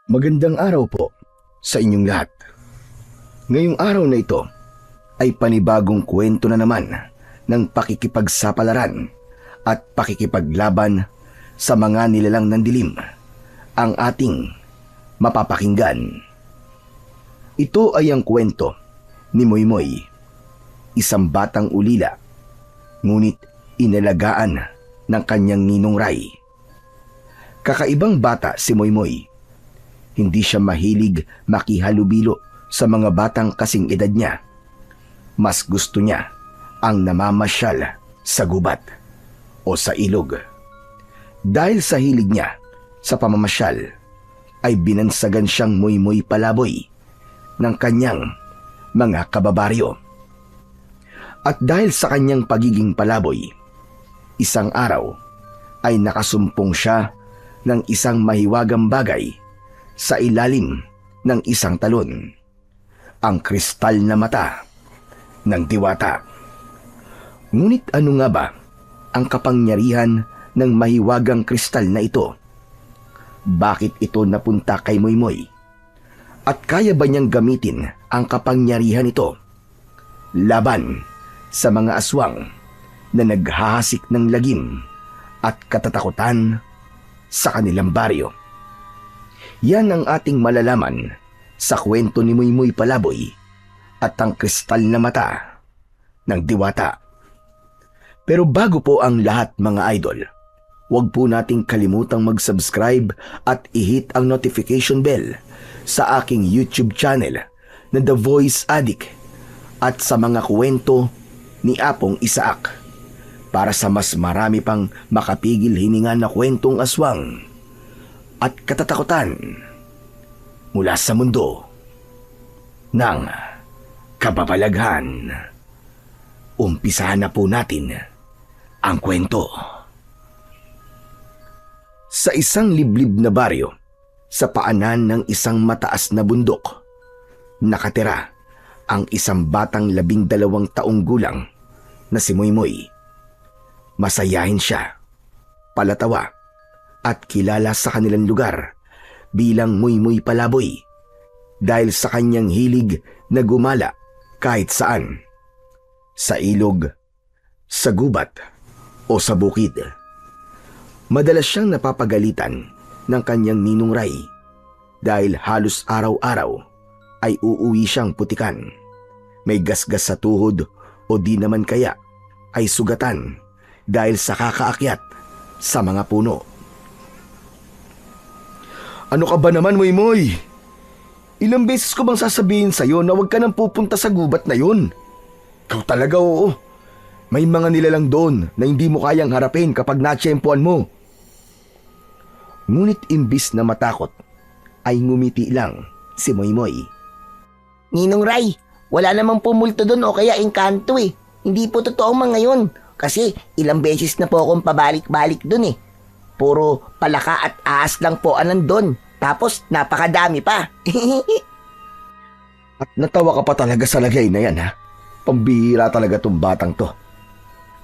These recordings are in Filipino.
Magandang araw po sa inyong lahat. Ngayong araw na ito ay panibagong kwento na naman ng pakikipagsapalaran at pakikipaglaban sa mga nilalang ng dilim ang ating mapapakinggan. Ito ay ang kwento ni Moymoy, isang batang ulila, ngunit inalagaan ng kanyang ninong Ray. Kakaibang bata si Moymoy. Hindi siya mahilig makihalubilo sa mga batang kasing edad niya. Mas gusto niya ang namamasyal sa gubat o sa ilog. Dahil sa hilig niya sa pamamasyal, ay binansagan siyang Moymoy Palaboy ng kanyang mga kababaryo. At dahil sa kanyang pagiging palaboy, isang araw ay nakasumpong siya ng isang mahiwagang bagay sa ilalim ng isang talon, ang kristal na mata ng diwata. Ngunit ano nga ba ang kapangyarihan ng mahiwagang kristal na ito? Bakit ito napunta kay Moymoy? At kaya ba niyang gamitin ang kapangyarihan ito laban sa mga aswang na naghahasik ng lagim at katatakutan sa kanilang baryo? Yan ang ating malalaman sa kwento ni Moymoy Palaboy at ang kristal na mata ng diwata. Pero bago po ang lahat mga idol, huwag po nating kalimutang mag-subscribe at i-hit ang notification bell sa aking YouTube channel na The Voice Addict at sa mga kwento ni Apong Isaac para sa mas marami pang makapigil hininga na kwentong aswang at katatakutan mula sa mundo ng kababalaghan. Umpisahan na po natin ang kwento. Sa isang liblib na baryo, sa paanan ng isang mataas na bundok, nakatira ang isang batang 12 taong gulang na si Moymoy. Masayahin siya, palatawa, at kilala sa kanilang lugar bilang Moymoy Palaboy dahil sa kanyang hilig na gumala kahit saan, sa ilog, sa gubat o sa bukid. Madalas siyang napapagalitan ng kanyang ninong Ray dahil halos araw-araw ay uuwi siyang putikan. May gasgas sa tuhod o di naman kaya ay sugatan dahil sa kakaakyat sa mga puno. Ano ka ba naman, Moymoy? Ilang beses ko bang sasabihin sa'yo na huwag ka nang pupunta sa gubat na yun? Ikaw talaga, oo. May mga nilalang doon na hindi mo kayang harapin kapag natsyempoan mo. Ngunit imbis na matakot, ay ngumiti lang si Moymoy. Ninong Ray, wala namang pumulto doon o kaya engkanto eh. Hindi po totoo mga ngayon. Kasi ilang beses na po akong pabalik-balik doon eh. Puro palaka at ahas lang po ang nandun. Tapos napakadami pa. At natawa ka pa talaga sa lagay na yan, ha? Pambihira talaga tong batang to.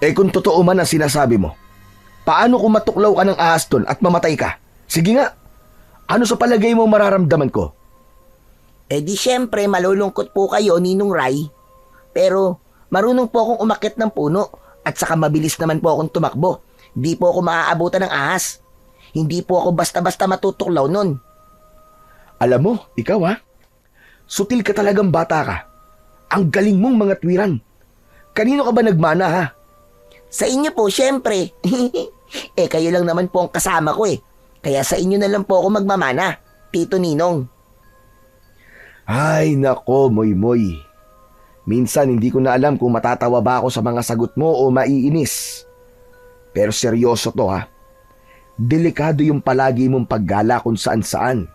Eh kung totoo man ang sinasabi mo, paano kung matuklaw ka ng ahas doon at mamatay ka? Sige nga, ano sa palagay mo mararamdaman ko? Eh di syempre malulungkot po kayo, Ninong Ray. Pero marunong po akong umakyat ng puno at saka mabilis naman po akong tumakbo. Di po ako maaabutan ng ahas. Hindi po ako basta-basta matutuklaw nun. Alam mo, ikaw ha? Sutil ka talagang bata ka. Ang galing mong mga twiran. Kanino ka ba nagmana ha? Sa inyo po, syempre. Eh kayo lang naman po ang kasama ko eh. Kaya sa inyo na lang po ako magmamana, Tito Ninong. Ay nako, Moymoy. Minsan hindi ko na alam kung matatawa ba ako sa mga sagot mo o maiinis. Pero seryoso to ha. Delikado yung palagi mong paggala kung saan-saan.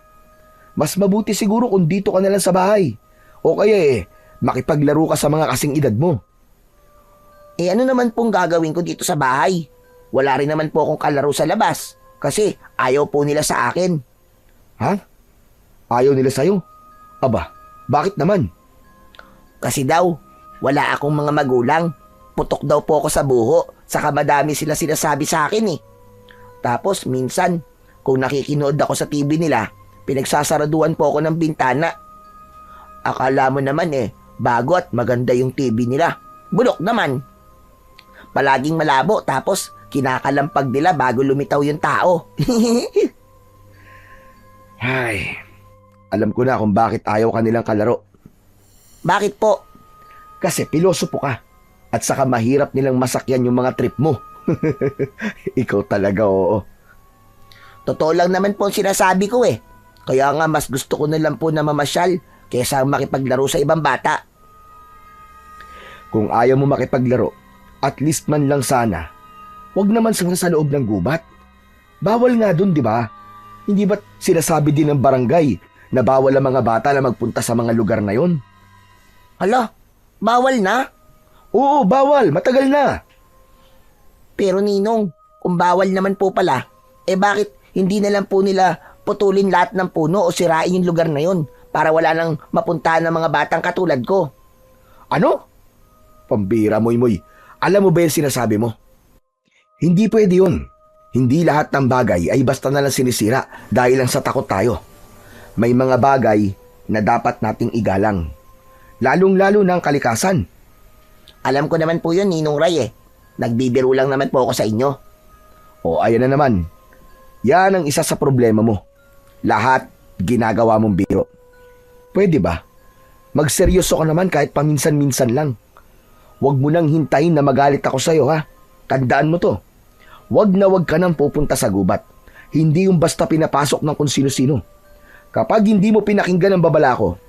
Mas mabuti siguro kung dito ka na lang sa bahay. O kaya makipaglaro ka sa mga kasing edad mo. Eh ano naman pong gagawin ko dito sa bahay? Wala rin naman po akong kalaro sa labas. Kasi ayaw po nila sa akin. Ha? Ayaw nila sa'yo? Aba, bakit naman? Kasi daw, wala akong mga magulang. Putok daw po ako sa buho. Saka madami sila sinasabi sa akin eh. Tapos minsan, kung nakikinood ako sa TV nila, Pinagsasaraduan po ako ng bintana. Akala mo naman bago at maganda yung TV nila. Bulok naman. Palaging malabo tapos kinakalampag nila bago lumitaw yung tao. Ay, alam ko na kung bakit ayaw ka nilang kalaro. Bakit po? Kasi pilosopo ka. At saka mahirap nilang masakyan yung mga trip mo. Ikaw talaga, oo. Totoo lang naman po ang sinasabi ko Kaya nga mas gusto ko na lang po na mamasyal kaysa makipaglaro sa ibang bata. Kung ayaw mo makipaglaro, at least man lang sana, wag naman sa loob ng gubat. Bawal nga dun, di ba? Hindi ba't sinasabi din ng barangay na bawal ang mga bata na magpunta sa mga lugar na yon? Hala, bawal na? Oo, bawal. Matagal na. Pero Ninong, kung bawal naman po pala, bakit hindi na lang po nila putulin lahat ng puno o sirain yung lugar na yon para wala nang mapuntahan ng mga batang katulad ko? Ano? Pambira, Moy. Alam mo ba yung sinasabi mo? Hindi pwede yun. Hindi lahat ng bagay ay basta na lang sinisira dahil lang sa takot tayo. May mga bagay na dapat nating igalang. Lalong-lalo na ang kalikasan. Alam ko naman po yun, Ninong Ray Nagbibiro lang naman po ako sa inyo. O ayan na naman. Yan ang isa sa problema mo. Lahat ginagawa mong biro. Pwede ba? Magseryoso ka naman kahit paminsan-minsan lang. Huwag mo nang hintayin na magalit ako sa'yo, ha? Tandaan mo to. Huwag na huwag ka nang pupunta sa gubat. Hindi yung basta pinapasok ng kung sino-sino. Kapag hindi mo pinakinggan ang babala ko,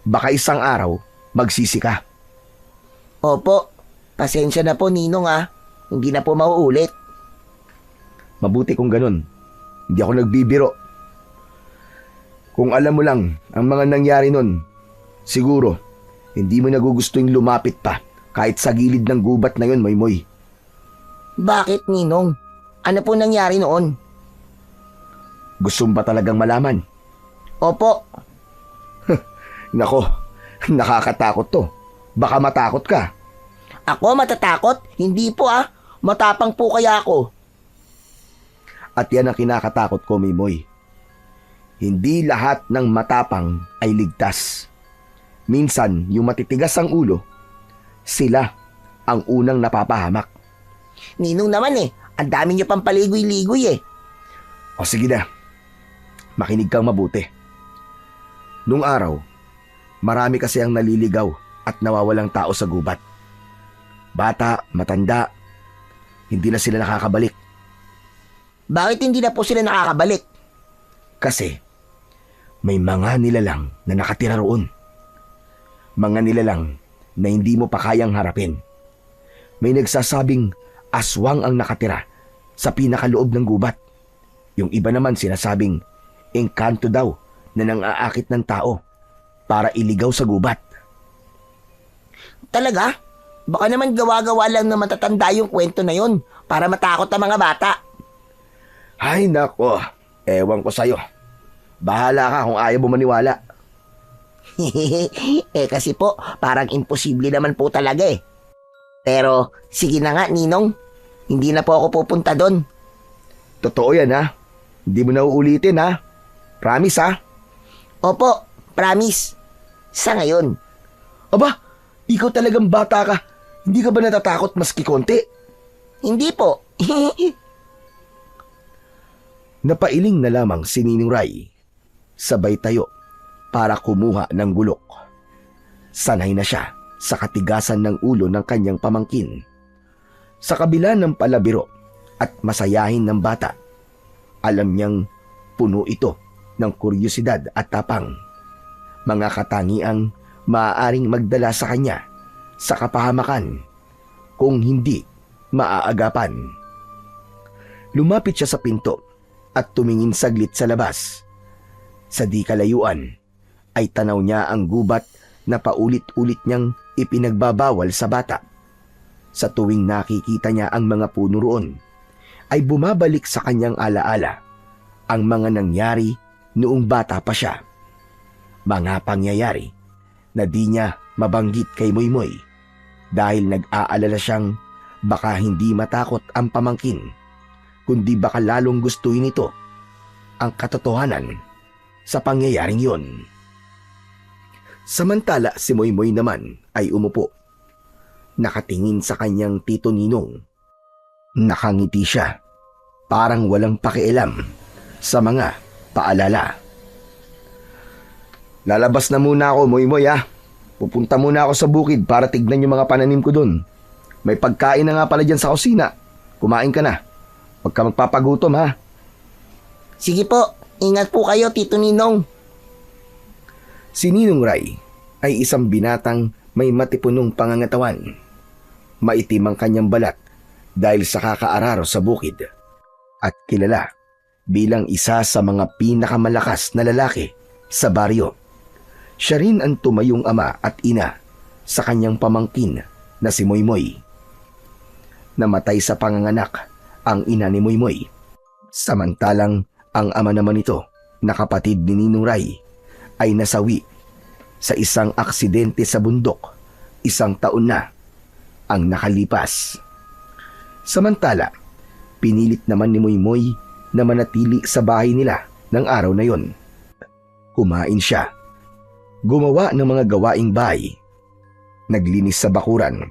baka isang araw magsisi ka. Opo, pasensya na po Ninong Hindi na po mauulit. Mabuti kung ganun. Hindi ako nagbibiro. Kung alam mo lang ang mga nangyari nun, siguro hindi mo nagugustuhin lumapit pa kahit sa gilid ng gubat na yun, Moy. Bakit, Ninong? Ano po nangyari noon? Gusto mo ba talagang malaman? Opo. Nako, nakakatakot to. Baka matakot ka. Ako matatakot? Hindi po Matapang po kaya ako. At yan ang kinakatakot ko, Mimoy. Hindi lahat ng matapang ay ligtas. Minsan, yung matitigas ang ulo, sila ang unang napapahamak. Ninong naman ang dami niyo pang paligoy-ligoy O sige na, makinig kang mabuti. Nung araw, marami kasi ang naliligaw at nawawalang tao sa gubat. Bata, matanda, hindi na sila nakakabalik. Bakit hindi na po sila nakakabalik? Kasi may mga nilalang na nakatira roon. Mga nilalang na hindi mo pa kayang harapin. May nagsasabing aswang ang nakatira sa pinakaloob ng gubat. Yung iba naman sinasabing engkanto daw na nang-aakit ng tao para iligaw sa gubat. Talaga? Baka naman gawa-gawa lang na matatanda yung kwento na yon para matakot ang mga bata. Ay nako, ewan ko sa'yo. Bahala ka kung ayaw mo maniwala. Kasi po, parang imposible naman po talaga Pero, sige na nga, Ninong. Hindi na po ako pupunta doon. Totoo yan, ha? Hindi mo na uulitin, ha? Promise, ha? Opo, promise. Sa ngayon. Aba, ikaw talagang bata ka. Hindi ka ba natatakot maski konti? Hindi po. Napailing na lamang si Ninong Ray. Sabay tayo para kumuha ng gulok. Sanay na siya sa katigasan ng ulo ng kanyang pamangkin. Sa kabila ng palabiro at masayahin ng bata, alam niyang puno ito ng kuryosidad at tapang. Mga katangiang maaaring magdala sa kanya sa kapahamakan kung hindi maaagapan. Lumapit siya sa pinto at tumingin saglit sa labas. Sa di kalayuan ay tanaw niya ang gubat na paulit-ulit niyang ipinagbabawal sa bata. Sa tuwing nakikita niya ang mga puno roon, ay bumabalik sa kanyang alaala ang mga nangyari noong bata pa siya. Mga pangyayari na di niya mabanggit kay Moymoy dahil nag-aalala siyang baka hindi matakot ang pamangkin, kundi baka lalong gustuhin ito ang katotohanan sa pangyayaring yon. Samantala si Moymoy naman ay umupo. Nakatingin sa kanyang Tito Ninong. Nakangiti siya, parang walang pakialam sa mga paalala. Lalabas na muna ako, Moymoy ha. Pupunta muna ako sa bukid para tignan yung mga pananim ko dun. May pagkain na nga pala dyan sa kusina. Kumain ka na. Huwag ka magpapagutom ha. Sige po, ingat po kayo, Tito Ninong. Si Ninong Ray ay isang binatang may matipunong pangangatawan. Maitim ang kanyang balat dahil sa kakaararo sa bukid. At kilala bilang isa sa mga pinakamalakas na lalaki sa baryo. Siya rin ang tumayong ama at ina sa kanyang pamangkin na si Moymoy. Namatay sa panganganak ang ina ni Moymoy. Samantalang ang ama naman nito na kapatid ni Ninong Ray ay nasawi sa isang aksidente sa bundok 1 taon na ang nakalipas. Samantala, pinilit naman ni Moymoy na manatili sa bahay nila ng araw na yon. Kumain siya. Gumawa ng mga gawaing bahay. Naglinis sa bakuran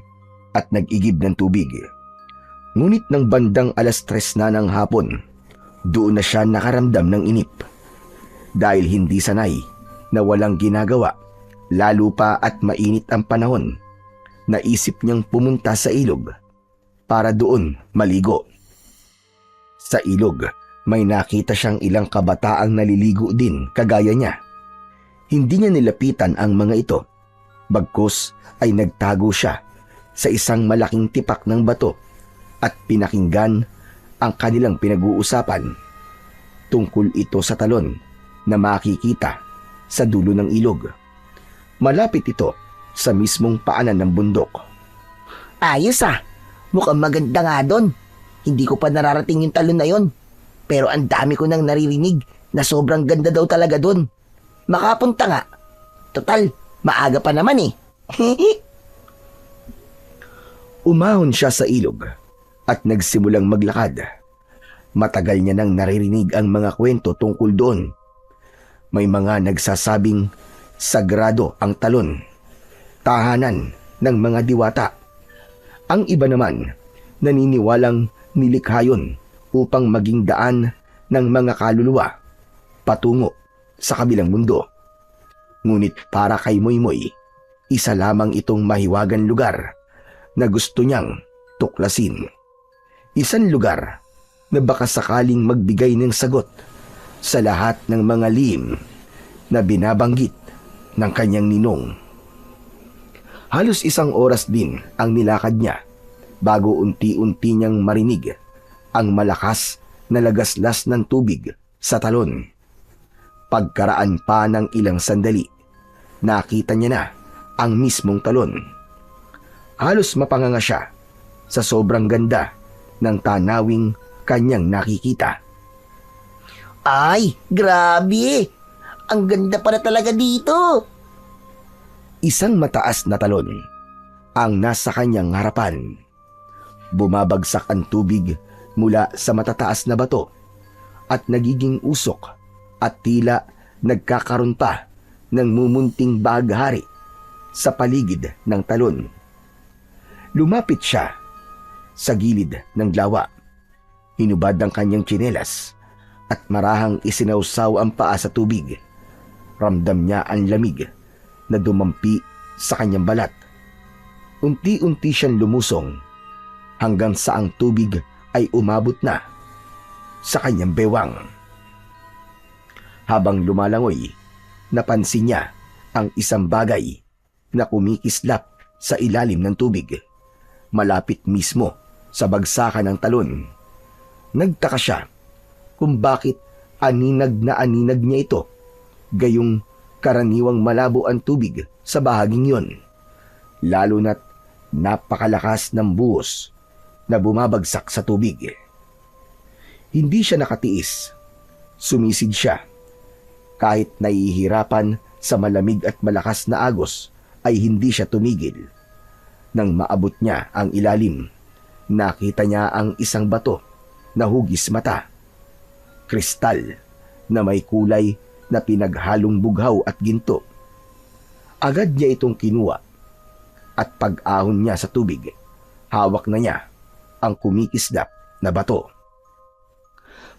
at nag-igib ng tubig. Ngunit ng bandang 3:00 na ng hapon, doon na siya nakaramdam ng inip. Dahil hindi sanay na walang ginagawa, lalo pa at mainit ang panahon, naisip niyang pumunta sa ilog para doon maligo. Sa ilog, may nakita siyang ilang kabataang naliligo din kagaya niya. Hindi niya nilapitan ang mga ito, bagkus ay nagtago siya sa isang malaking tipak ng bato at pinakinggan ang kanilang pinag-uusapan. Tungkol ito sa talon na makikita sa dulo ng ilog. Malapit ito sa mismong paanan ng bundok. Ayos ah, mukhang maganda nga doon. Hindi ko pa nararating yung talon na yon. Pero ang dami ko nang naririnig na sobrang ganda daw talaga doon. Makapunta nga. Total, maaga pa naman eh. Umahon siya sa ilog at nagsimulang maglakad. Matagal niya nang naririnig ang mga kwento tungkol doon. May mga nagsasabing sagrado ang talon, tahanan ng mga diwata. Ang iba naman naniniwalang nilikha yun upang maging daan ng mga kaluluwa patungo sa kabilang mundo. Ngunit para kay Moymoy, isa lamang itong mahiwagang lugar na gusto niyang tuklasin. Isang lugar na baka sakaling magbigay ng sagot sa lahat ng mga lihim na binabanggit ng kanyang ninong. Halos 1 oras din ang nilakad niya bago unti-unti niyang marinig ang malakas na lagaslas ng tubig sa talon. Pagkaraan pa ng ilang sandali, nakita niya na ang mismong talon. Halos mapanganga siya sa sobrang ganda ng tanawing kanyang nakikita. Ay, grabe! Ang ganda pala talaga dito! Isang mataas na talon ang nasa kanyang harapan. Bumabagsak ang tubig mula sa matataas na bato at nagiging usok at tila nagkakaroon pa ng mumunting baghari sa paligid ng talon. Lumapit siya sa gilid ng lawa. Hinubad ang kanyang tsinelas at marahang isinawsaw ang paa sa tubig. Ramdam niya ang lamig na dumampi sa kanyang balat. Unti-unti siyang lumusong hanggang sa ang tubig ay umabot na sa kanyang bewang. Habang lumalangoy, napansin niya ang isang bagay na kumikislap sa ilalim ng tubig, malapit mismo sa bagsakan ng talon. Nagtaka siya kung bakit aninag na aninag niya ito, gayong karaniwang malabo ang tubig sa bahaging yon, lalo na't napakalakas ng buhos na bumabagsak sa tubig. Hindi siya nakatiis. Sumisid siya. Kahit nahihirapan sa malamig at malakas na agos, ay hindi siya tumigil. Nang maabot niya ang ilalim, nakita niya ang isang bato na hugis mata. Kristal na may kulay na pinaghalong bughaw at ginto. Agad niya itong kinuha at pag-ahon niya sa tubig, hawak na niya ang kumikislap na bato.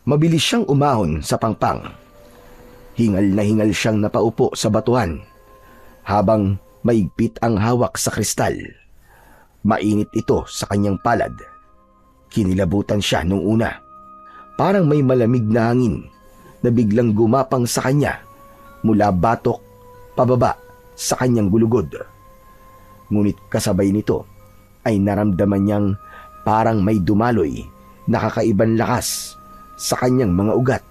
Mabilis siyang umahon sa pangpang. Hingal na hingal siyang napaupo sa batuhan habang maigpit ang hawak sa kristal. Mainit ito sa kanyang palad. Kinilabutan siya nung una. Parang may malamig na hangin na biglang gumapang sa kanya mula batok pababa sa kanyang gulugod. Ngunit kasabay nito ay naramdaman niyang parang may dumaloy na kakaibang lakas sa kanyang mga ugat.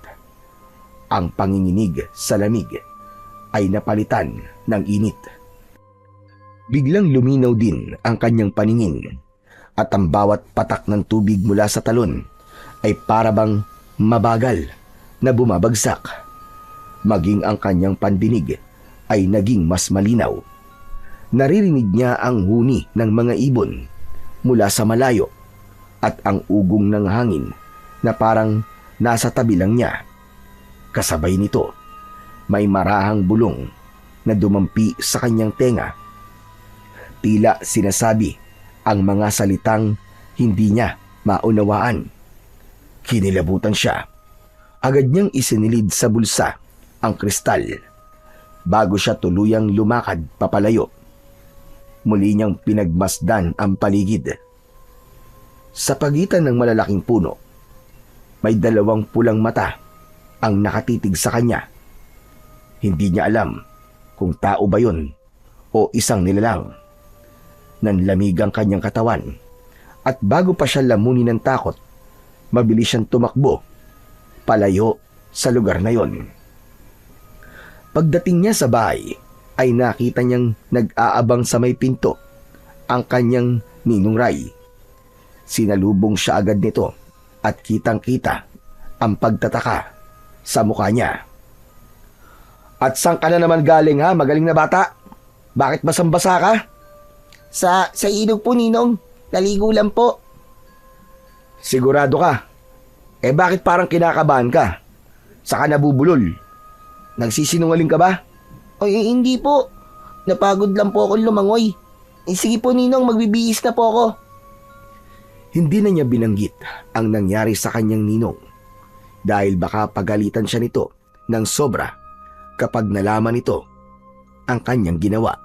Ang panginginig sa lamig ay napalitan ng init. Biglang luminaw din ang kanyang paningin at ang bawat patak ng tubig mula sa talon ay parabang mabagal na bumabagsak. Maging ang kanyang pandinig ay naging mas malinaw. Naririnig niya ang huni ng mga ibon mula sa malayo at ang ugong ng hangin na parang nasa tabi lang niya. Kasabay nito, may marahang bulong na dumampi sa kanyang tenga. Tila sinasabi ang mga salitang hindi niya maunawaan. Kinilabutan siya. Agad niyang isinilid sa bulsa ang kristal bago siya tuluyang lumakad papalayo. Muli niyang pinagmasdan ang paligid. Sa pagitan ng malalaking puno, may dalawang pulang mata ang nakatitig sa kanya. Hindi niya alam kung tao ba yun o isang nilalang. Nanlamig ang kanyang katawan at bago pa siya lamunin ng takot, mabilis siyang tumakbo palayo sa lugar na yon. Pagdating niya sa bahay, ay nakita niyang nag-aabang sa may pinto ang kanyang Ninong Ray. Sinalubong siya agad nito at kitang-kita ang pagtataka sa mukha niya. At saan ka na naman galing ha, magaling na bata? Bakit basang-basa ka? Sa ilog po, Ninong. Naligo lang po. Sigurado ka? Bakit parang kinakabahan ka? Saka nabubulol? Nagsisinungaling ka ba? Ay, hindi po. Napagod lang po ako lumangoy. Sige po, Ninong, magbibihis na po ako. Hindi na niya binanggit ang nangyari sa kanyang ninong dahil baka pagalitan siya nito ng sobra kapag nalaman nito ang kanyang ginawa.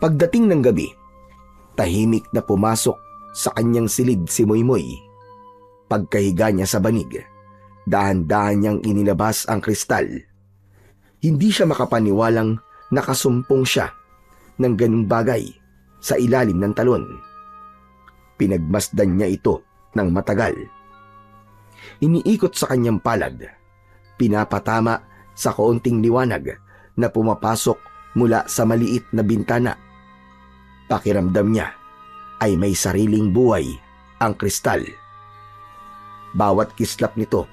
Pagdating ng gabi, tahimik na pumasok sa kanyang silid si Moymoy. Pagkahiga niya sa banig, dahan-dahan niyang inilabas ang kristal. Hindi siya makapaniwalang nakasumpong siya ng ganung bagay sa ilalim ng talon. Pinagmasdan niya ito ng matagal. Iniikot sa kanyang palad, pinapatama sa kaunting liwanag na pumapasok mula sa maliit na bintana. Pakiramdam niya ay may sariling buhay ang kristal. Bawat kislap nito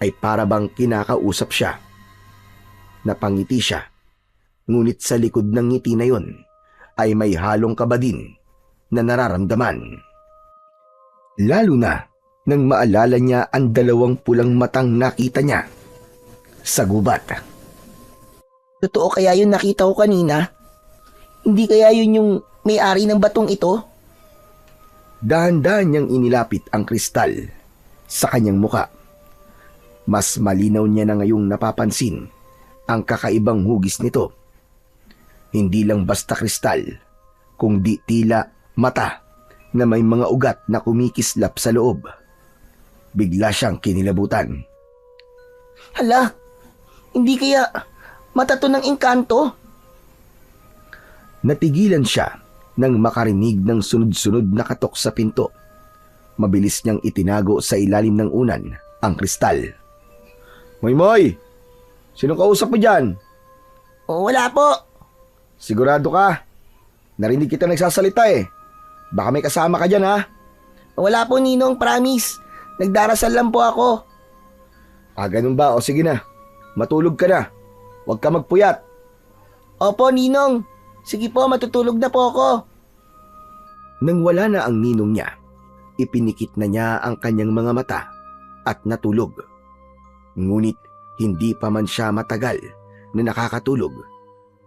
ay parabang kinakausap siya. Napangiti siya, ngunit sa likod ng ngiti na yon ay may halong kaba din na nararamdaman. Lalo na nang maalala niya ang dalawang pulang matang nakita niya sa gubat. Totoo kaya yung nakita ko kanina? Hindi kaya yun yung may-ari ng batong ito? Dahan-dahan niyang inilapit ang kristal sa kanyang muka. Mas malinaw niya na ngayong napapansin ang kakaibang hugis nito. Hindi lang basta kristal, kundi tila mata na may mga ugat na kumikislap sa loob. Bigla siyang kinilabutan. Hala, hindi kaya mata to ng engkanto? Natigilan siya nang makarinig ng sunod-sunod na katok sa pinto. Mabilis niyang itinago sa ilalim ng unan ang kristal. Moy! Sinong kausap mo dyan? Wala po. Sigurado ka? Narinig kita nagsasalita eh. Baka may kasama ka dyan ha? Wala po, Ninong, promise. Nagdarasal lang po ako. Ganun ba? O sige na. Matulog ka na. Huwag ka magpuyat. Opo, Ninong. Sige po, matutulog na po ako. Nang wala na ang ninong niya, ipinikit na niya ang kanyang mga mata at natulog. Ngunit hindi pa man siya matagal na nakakatulog,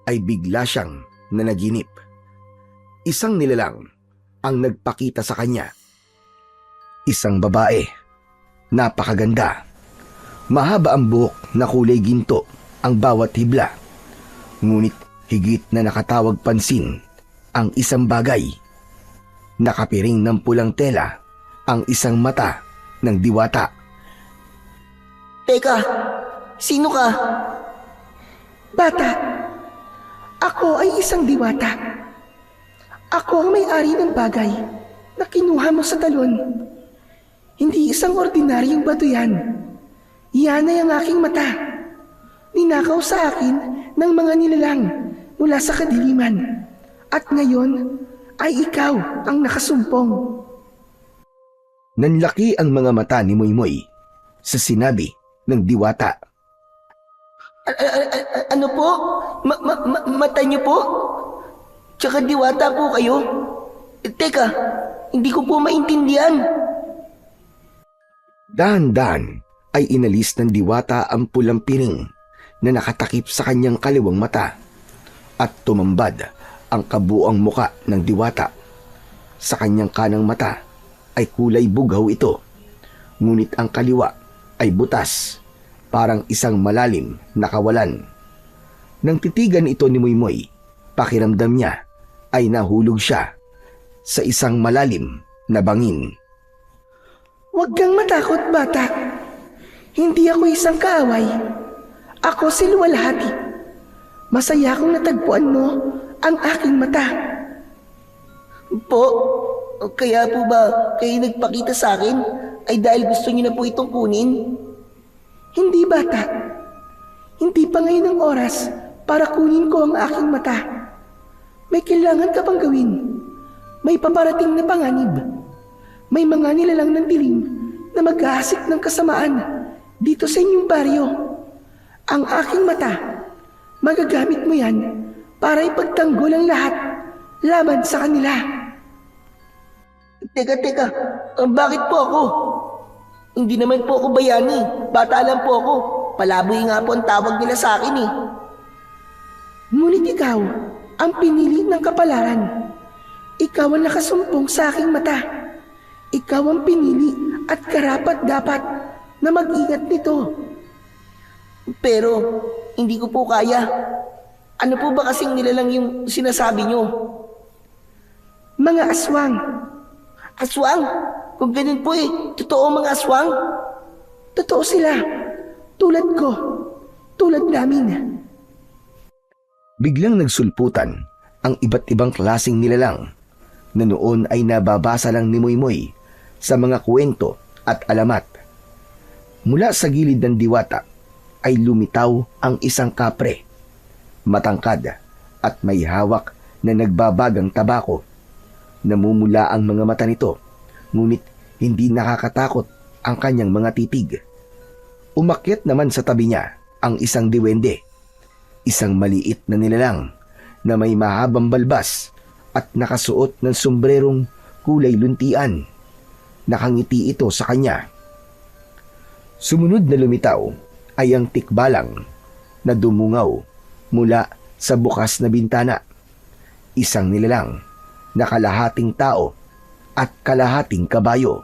ay bigla siyang nanaginip. Isang nilalang ang nagpakita sa kanya. Isang babae, napakaganda. Mahaba ang buhok na kulay ginto ang bawat hibla. Ngunit higit na nakatawag pansin ang isang bagay. Nakapiring ng pulang tela ang isang mata ng diwata. Teka, sino ka? Bata, ako ay isang diwata. Ako ang may-ari ng bagay na kinuha mo sa talon. Hindi isang ordinaryong bato yan. Yan ay ang aking mata. Ninakaw sa akin ng mga nilalang mula sa kadiliman. At ngayon ay ikaw ang nakasumpong. Nanlaki ang mga mata ni Moymoy sa sinabi ng diwata. Ano po? Mata niyo po? Tsaka diwata po kayo? Teka, hindi ko po maintindihan. Dahan-dahan ay inalis ng diwata ang pulang piring na nakatakip sa kanyang kaliwang mata at tumambad ang kabuang muka ng diwata. Sa kanyang kanang mata ay kulay bughaw ito, ngunit ang kaliwa ay butas, parang isang malalim na kawalan. Nang titigan ito ni Moymoy, pakiramdam niya ay nahulog siya sa isang malalim na bangin. Huwag kang matakot, bata. Hindi ako isang kaaway. Ako si Luwalhati. Masaya akong natagpuan mo ang aking mata. Po, kaya po ba kayo nagpakita sa akin ay dahil gusto niyo na po itong kunin? Hindi, bata. Hindi pa ngayon ang oras para kunin ko ang aking mata. May kailangan ka pang gawin. May paparating na panganib. May mga nilalang ng dilim na mag-aasik ng kasamaan dito sa inyong baryo. Ang aking mata, magagamit mo yan para ipagtanggol ang lahat laban sa kanila. Teka, bakit po ako? Hindi naman po ako bayani. Bata lang po ako. Palaboy nga po ang tawag nila sa akin eh. Ngunit ikaw ang pinili ng kapalaran. Ikaw ang nakasumpong sa aking mata. Ikaw ang pinili at karapat-dapat na mag-ingat nito. Pero hindi ko po kaya. Ano po ba kasing nilalang yung sinasabi nyo? Mga aswang. Aswang? Kung ganun po eh, totoo mga aswang? Totoo sila. Tulad ko. Tulad namin. Biglang nagsulputan ang iba't ibang klaseng nilalang na noon ay nababasa lang ni Moymoy sa mga kwento at alamat. Mula sa gilid ng diwata ay lumitaw ang isang kapre, matangkad at may hawak na nagbabagang tabako. Namumula ang mga mata nito, ngunit hindi nakakatakot ang kanyang mga titig. Umakyat naman sa tabi niya ang isang diwende, isang maliit na nilalang na may mahabang balbas at nakasuot ng sombrerong kulay luntian. Nakangiti ito sa kanya. Sumunod na lumitaw ay ang tikbalang na dumungaw mula sa bukas na bintana. Isang nilalang na kalahating tao at kalahating kabayo.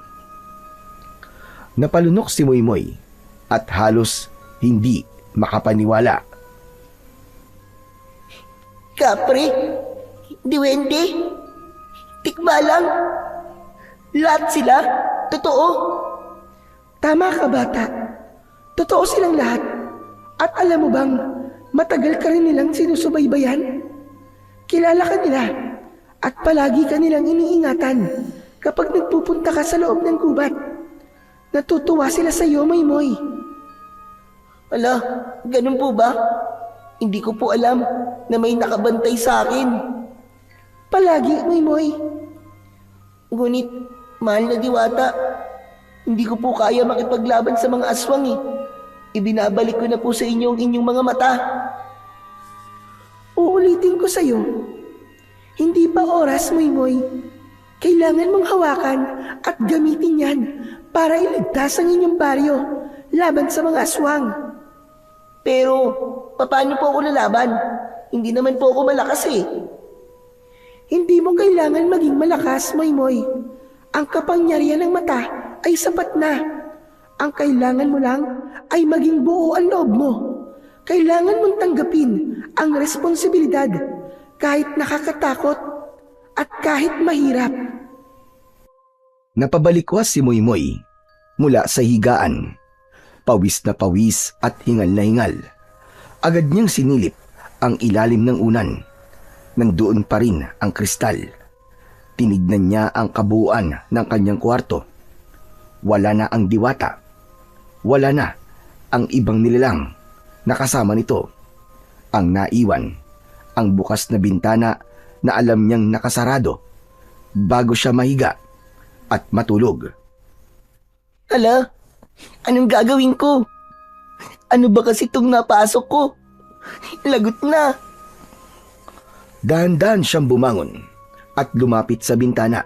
Napalunok si Moymoy at halos hindi makapaniwala. Kapre? Diwende? Tikbalang? Lahat sila? Totoo? Tama ka, bata. Totoo silang lahat. At alam mo bang matagal ka rin nilang sinusubaybayan? Kilala ka nila at palagi ka nilang iniingatan kapag nagpupunta ka sa loob ng gubat. Natutuwa sila sa iyo, Moymoy. Ala, ganun po ba? Hindi ko po alam na may nakabantay sa akin. Palagi, Moymoy. Ngunit, mahal na diwata, hindi ko po kaya makipaglaban sa mga aswang eh. Ibinabalik ko na po sa inyo ang inyong mga mata. Uulitin ko sa iyo. Hindi pa oras, Moymoy. Kailangan mong hawakan at gamitin yan para iligtas ang inyong baryo laban sa mga aswang. Pero, paano po ako lalaban? Hindi naman po ako malakas eh. Hindi mo kailangan maging malakas, Moy. Ang kapangyarihan ng mata ay sapat na. Ang kailangan mo lang ay maging buo ang loob mo. Kailangan mong tanggapin ang responsibilidad kahit nakakatakot at kahit mahirap. Napabalikwas si Moymoy mula sa higaan. Pawis na pawis at hingal na hingal. Agad niyang sinilip ang ilalim ng unan. Nandoon pa rin ang kristal. Tinignan niya ang kabuuan ng kanyang kwarto. Wala na ang diwata. Wala na ang ibang nilalang na kasama nito. Ang naiwan, ang bukas na bintana na alam niyang nakasarado bago siya mahiga at matulog. Hala, anong gagawin ko? Ano ba kasi itong napasok ko? Lagot na. Dahan-dahan siyang bumangon at lumapit sa bintana.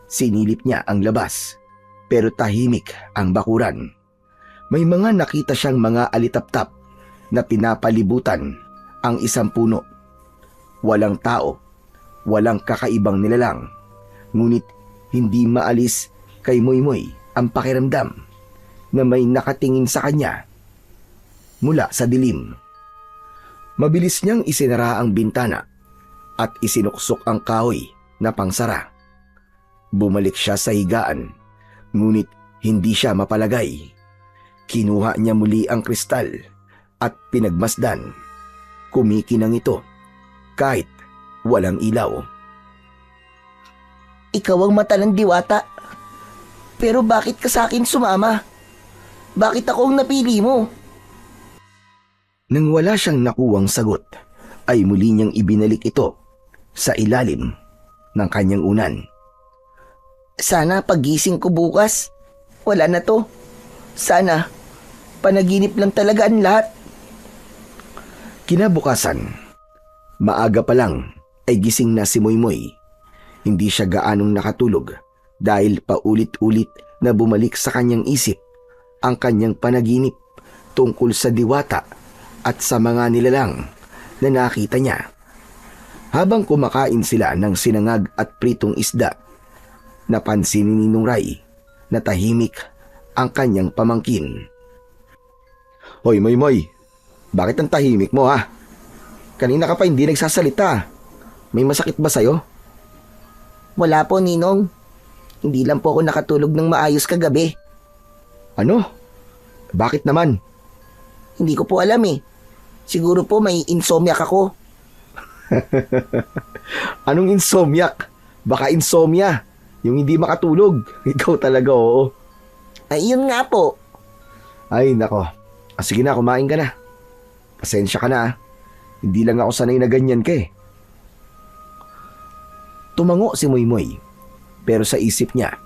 Sinilip niya ang labas, pero tahimik ang bakuran. May mga nakita siyang mga alitaptap na pinapalibutan ang isang puno. Walang tao, walang kakaibang nilalang. Ngunit hindi maalis kay Moymoy ang pakiramdam na may nakatingin sa kanya mula sa dilim. Mabilis niyang isinara ang bintana at isinuksok ang kahoy na pangsara. Bumalik siya sa higaan, ngunit hindi siya mapalagay. Kinuha niya muli ang kristal at pinagmasdan. Kumikinang ito kahit walang ilaw. Ikaw ang mata ng diwata. Pero bakit ka sa akin sumama? Bakit ako ang napili mo? Nang wala siyang nakuwang sagot, ay muli niyang ibinalik ito sa ilalim ng kanyang unan. Sana pagising ko bukas, wala na to. Sana, panaginip lang talaga ang lahat. Kinabukasan, maaga pa lang ay gising na si Moymoy. Hindi siya gaanong nakatulog dahil paulit-ulit na bumalik sa kanyang isip ang kanyang panaginip tungkol sa diwata at sa mga nilalang na nakita niya. Habang kumakain sila ng sinangag at pritong isda, napansin ni Ninong Ray na tahimik ang kanyang pamangkin. Hoy Moymoy, bakit ang tahimik mo ha? Kanina ka pa hindi nagsasalita. May masakit ba sa'yo? Wala po, Ninong. Hindi lang po ako nakatulog ng maayos kagabi. Ano? Bakit naman? Hindi ko po alam eh. Siguro po may insomniac ako. Anong insomniac? Baka insomnia. Yung hindi makatulog. Ikaw talaga, oo. Ay, yun nga po. Ay, nako. Sige na, kumain ka na. Pasensya ka na ah. Hindi lang ako sanay na ganyan ka eh. Tumango si Moymoy. Pero sa isip niya,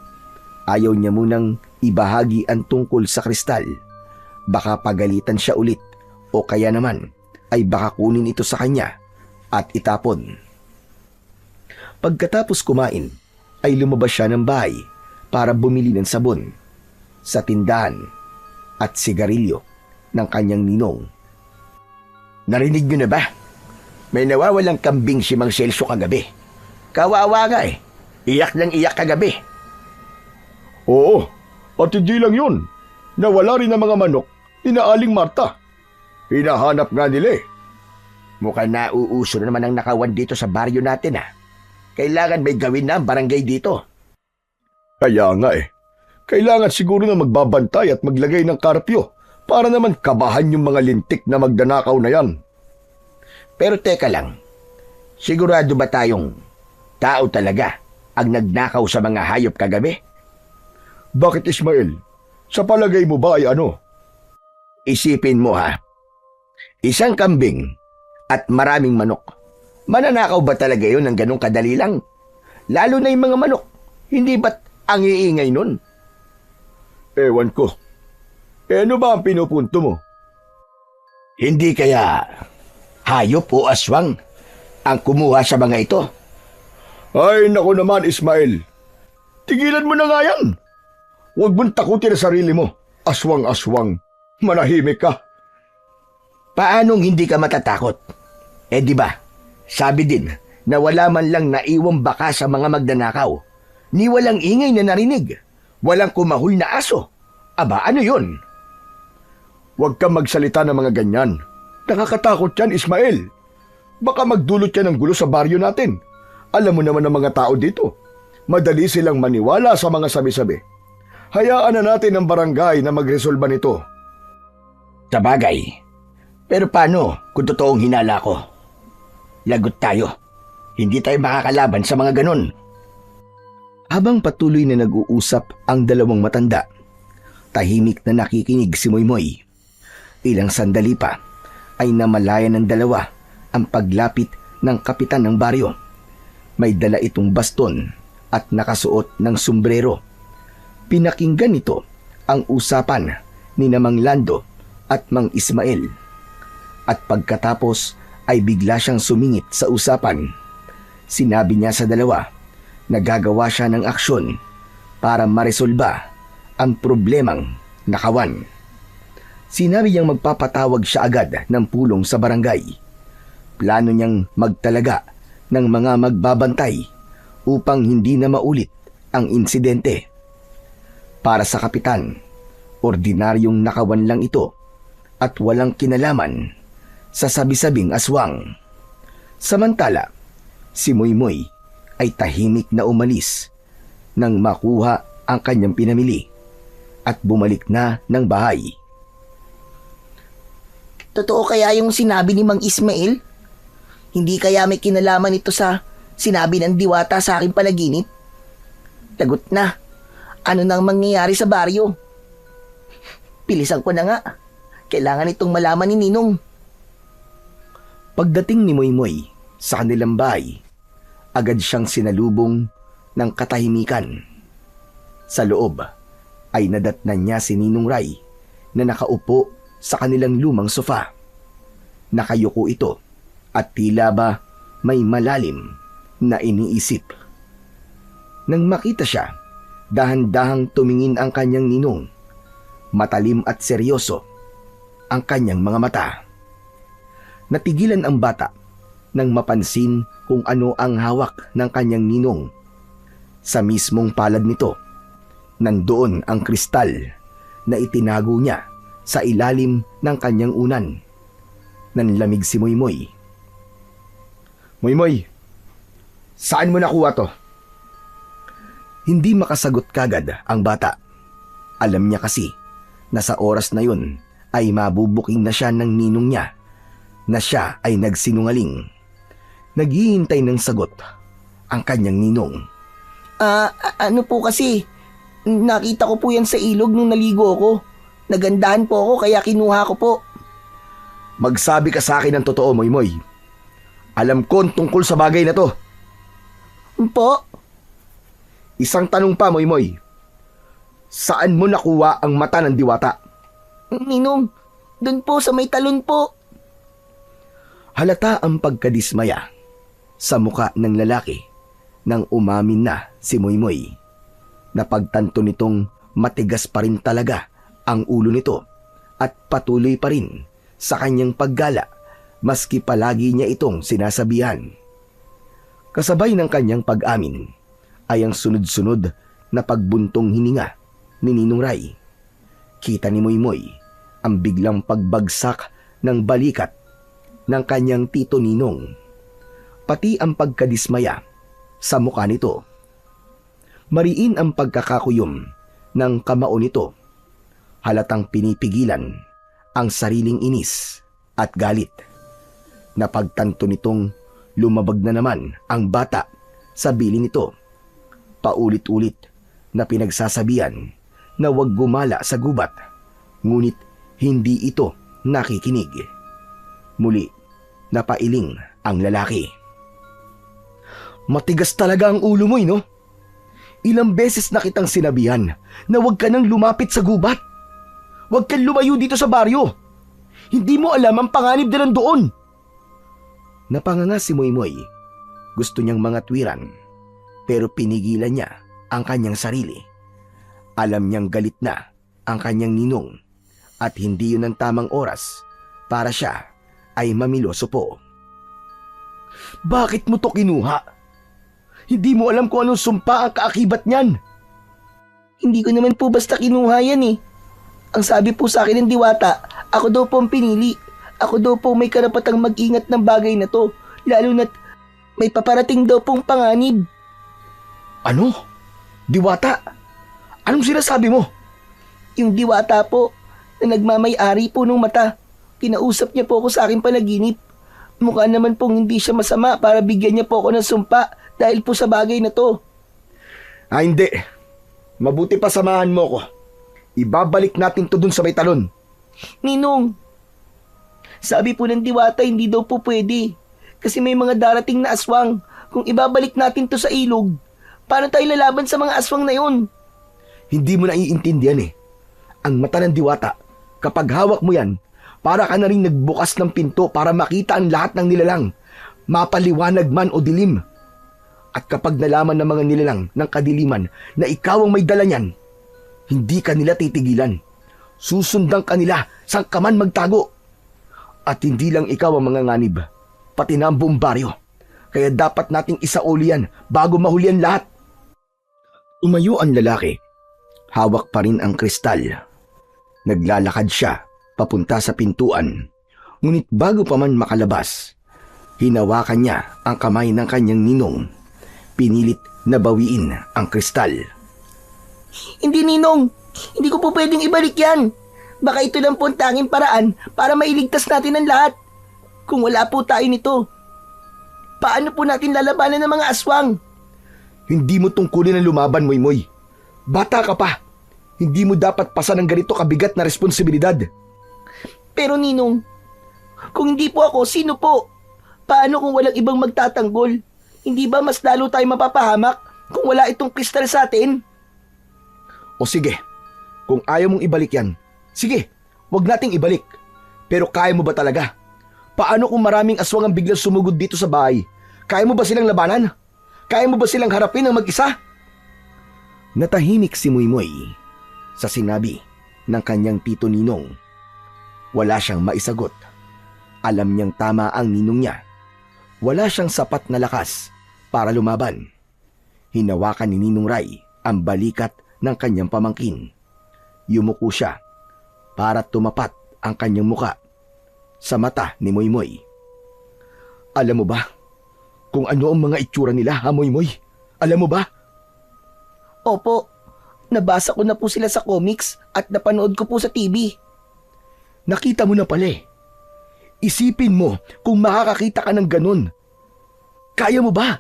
ayaw niya munang ibahagi ang tungkol sa kristal. Baka pagalitan siya ulit o kaya naman ay baka kunin ito sa kanya at itapon. Pagkatapos kumain, ay lumabas siya ng bahay para bumili ng sabon sa tindahan at sigarilyo ng kanyang ninong. Narinig niyo na ba? May nawawalang kambing si Mang Celso kagabi. Kawawa nga eh. Iyak ng iyak kagabi. Oo, at hindi lang yun. Nawala rin ang mga manok ni na Aling Marta. Hinahanap nga nila eh. Mukhang nauuso na naman ang nakawan dito sa baryo natin ah. Kailangan may gawin na ang barangay dito. Kaya nga eh. Kailangan siguro na magbabantay at maglagay ng karpyo para naman kabahan yung mga lintik na magdanakaw na yan. Pero teka lang, sigurado ba tayong tao talaga ang nagnakaw sa mga hayop kagabi? Bakit Ismael? Sa palagay mo ba ay ano? Isipin mo ha, isang kambing at maraming manok. Mananakaw ba talaga yun ng ganong kadali lang? Lalo na yung mga manok, hindi ba't ang iingay nun? Ewan ko. Ano ba ang pinupunto mo? Hindi kaya hayop o aswang ang kumuha sa mga ito? Ay naku naman Ismael. Tigilan mo na nga yan. Huwag mong takutin ang sarili mo. Aswang-aswang. Manahimik ka. Paanong hindi ka matatakot? Eh di ba, sabi din na wala man lang naiwang baka sa mga magnanakaw. Ni walang ingay na narinig. Walang kumahul na aso. Aba, ano yun? Huwag kang magsalita ng mga ganyan. Nakakatakot yan, Ismael. Baka magdulot yan ng gulo sa baryo natin. Alam mo naman ng mga tao dito. Madali silang maniwala sa mga sabi-sabi. Hayaan na natin ang barangay na magresolba nito. Sa bagay. Pero paano kung totoong hinala ko? Lagot tayo. Hindi tayo makakalaban sa mga ganon. Habang patuloy na nag-uusap ang dalawang matanda, tahimik na nakikinig si Moymoy. Ilang sandali pa ay namalayan ng dalawa ang paglapit ng kapitan ng baryo. May dala itong baston at nakasuot ng sombrero. Pinakinggan nito ang usapan ni Mang Lando at Mang Ismael. At pagkatapos ay bigla siyang sumingit sa usapan. Sinabi niya sa dalawa na gagawa siya ng aksyon para maresolba ang problemang nakawan. Sinabi niyang magpapatawag siya agad ng pulong sa barangay. Plano niyang magtalaga ng mga magbabantay upang hindi na maulit ang insidente. Para sa kapitan, ordinaryong nakawan lang ito at walang kinalaman sa sabi-sabing aswang. Samantala, si Moymoy ay tahimik na umalis nang makuha ang kanyang pinamili at bumalik na ng bahay. Totoo kaya yung sinabi ni Mang Ismael? Hindi kaya may kinalaman ito sa sinabi ng diwata sa aking panaginip? Lagot na. Ano nang mangyayari sa baryo? Pilisan ko na nga. Kailangan itong malaman ni Ninong. Pagdating ni Moymoy sa kanilang bahay, agad siyang sinalubong ng katahimikan. Sa loob ay nadatnan niya si Ninong Ray na nakaupo sa kanilang lumang sofa. Nakayuko ito at tila ba may malalim na iniisip. Nang makita siya, dahan-dahang tumingin ang kanyang ninong. Matalim at seryoso ang kanyang mga mata. Natigilan ang bata nang mapansin kung ano ang hawak ng kanyang ninong. Sa mismong palad nito, nandoon ang kristal na itinago niya sa ilalim ng kanyang unan. Nanlamig si Moymoy. Moymoy, saan mo nakuha to? Hindi makasagot kagad ang bata. Alam niya kasi na sa oras na yun ay mabubuking na siya ng ninong niya na siya ay nagsinungaling. Naghihintay ng sagot ang kanyang ninong. Ano po kasi, nakita ko po yan sa ilog nung naligo ako. Nagandahan po ako kaya kinuha ko po. Magsabi ka sa akin ng totoo, Moymoy. Alam ko ang tungkol sa bagay na to. Po? Isang tanong pa, Moymoy. Saan mo nakuha ang mata ng diwata? Ninong, dun po sa may talon po. Halata ang pagkadismaya sa muka ng lalaki nang umamin na si Moymoy. Napagtanto nitong matigas pa rin talaga ang ulo nito at patuloy pa rin sa kanyang paggala maski palagi niya itong sinasabihan. Kasabay ng kanyang pag-amin ay ang sunod-sunod na pagbuntong hininga ni Ninong Ray. Kita ni Moymoy ang biglang pagbagsak ng balikat ng kanyang tito Ninong, pati ang pagkadismaya sa mukha nito. Mariin ang pagkakakuyom ng kamao nito. Halatang pinipigilan ang sariling inis at galit. Napagtanto nitong lumabag na naman ang bata sa bili nito. Paulit-ulit na pinagsasabihan na huwag gumala sa gubat, ngunit hindi ito nakikinig. Muli, napailing ang lalaki. Matigas talaga ang ulo mo, no? Ilang beses na kitang sinabihan na huwag ka nang lumapit sa gubat. Huwag kang lumayo dito sa baryo. Hindi mo alam ang panganib na nandoon. Napanganga si Moymoy. Gusto niyang mga tuwiran, pero pinigilan niya ang kanyang sarili. Alam niyang galit na ang kanyang ninong at hindi yun ang tamang oras para siya ay mamiloso po. Bakit mo to kinuha? Hindi mo alam kung anong sumpa ang kaakibat niyan. Hindi ko naman po basta kinuha yan eh. Ang sabi po sa akin ng diwata, ako daw po ang pinili. Ako daw po may karapatang mag-ingat ng bagay na to, lalo na't may paparating daw pong panganib. Ano? Diwata? Anong sinasabi mo? Yung diwata po, na nagmamay-ari po ng mata. Kinausap niya po ako sa aking panaginip. Mukha naman pong hindi siya masama para bigyan niya po ako ng sumpa dahil po sa bagay na to. Hindi. Mabuti pa samahan mo ko. Ibabalik natin to dun sa may talon. Ninong, sabi po ng diwata hindi daw po pwede. Kasi may mga darating na aswang. Kung ibabalik natin to sa ilog, paano tayo lalaban sa mga aswang na yun? Hindi mo naiintindihan eh. Ang mata ng diwata, kapag hawak mo yan, para ka na rin nagbukas ng pinto para makita ang lahat ng nilalang, mapaliwanag man o dilim. At kapag nalaman ng mga nilalang ng kadiliman na ikaw ang may dala niyan, hindi ka nila titigilan. Susundan ka nila saan ka man magtago. At hindi lang ikaw ang mga nganib, pati na ang buong baryo. Kaya dapat nating isauli yan bago mahuli ang lahat. Tumayo ang lalaki. Hawak pa rin ang kristal. Naglalakad siya papunta sa pintuan. Ngunit bago pa man makalabas, hinawakan niya ang kamay ng kanyang ninong. Pinilit na bawiin ang kristal. Hindi, Ninong. Hindi ko po pwedeng ibalik yan. Baka ito lang po ang tanging paraan para mailigtas natin ang lahat. Kung wala po tayo nito, paano po natin lalabanan ng mga aswang? Hindi mo tungkulin ang lumaban, Moymoy. Bata ka pa. Hindi mo dapat pasan ng ganito kabigat na responsibilidad. Pero Ninong, kung hindi po ako, sino po? Paano kung walang ibang magtatanggol? Hindi ba mas lalo tayo mapapahamak kung wala itong kristal sa atin? O sige, kung ayaw mong ibalik yan, sige, wag nating ibalik. Pero kaya mo ba talaga? Paano kung maraming aswang ang biglang sumugod dito sa bahay? Kaya mo ba silang labanan? Kaya mo ba silang harapin ng mag-isa? Natahimik si Moymoy sa sinabi ng kanyang tito Ninong. Wala siyang maisagot. Alam niyang tama ang ninong niya. Wala siyang sapat na lakas para lumaban. Hinawakan ni Ninong Ray ang balikat ng kanyang pamangkin. Yumuko siya para tumapat ang kanyang muka sa mata ni Moymoy. Alam mo ba kung ano ang mga itsura nila, ha, Moymoy? Alam mo ba? Opo, nabasa ko na po sila sa comics at napanood ko po sa TV. Nakita mo na pala eh. Isipin mo kung makakakita ka ng ganun. Kaya mo ba?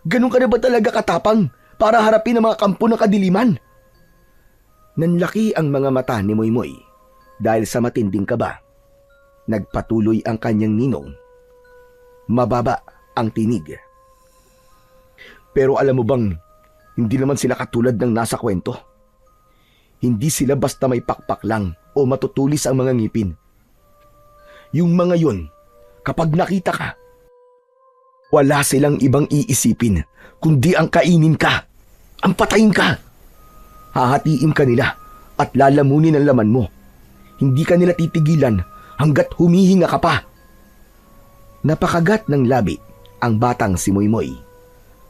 Ganun ka na ba talaga katapang para harapin ang mga kampo ng kadiliman? Nanlaki ang mga mata ni Moymoy dahil sa matinding kaba. Nagpatuloy ang kanyang ninong. Mababa ang tinig. Pero alam mo bang, hindi naman sila katulad ng nasa kwento. Hindi sila basta may pakpak lang o matutulis ang mga ngipin. Yung mga yun, kapag nakita ka, wala silang ibang iisipin kundi ang kainin ka, ang patayin ka. Hahatiin ka nila at lalamunin ang laman mo. Hindi ka nila titigilan hanggat humihinga ka pa. Napakagat ng labi ang batang si Moymoy.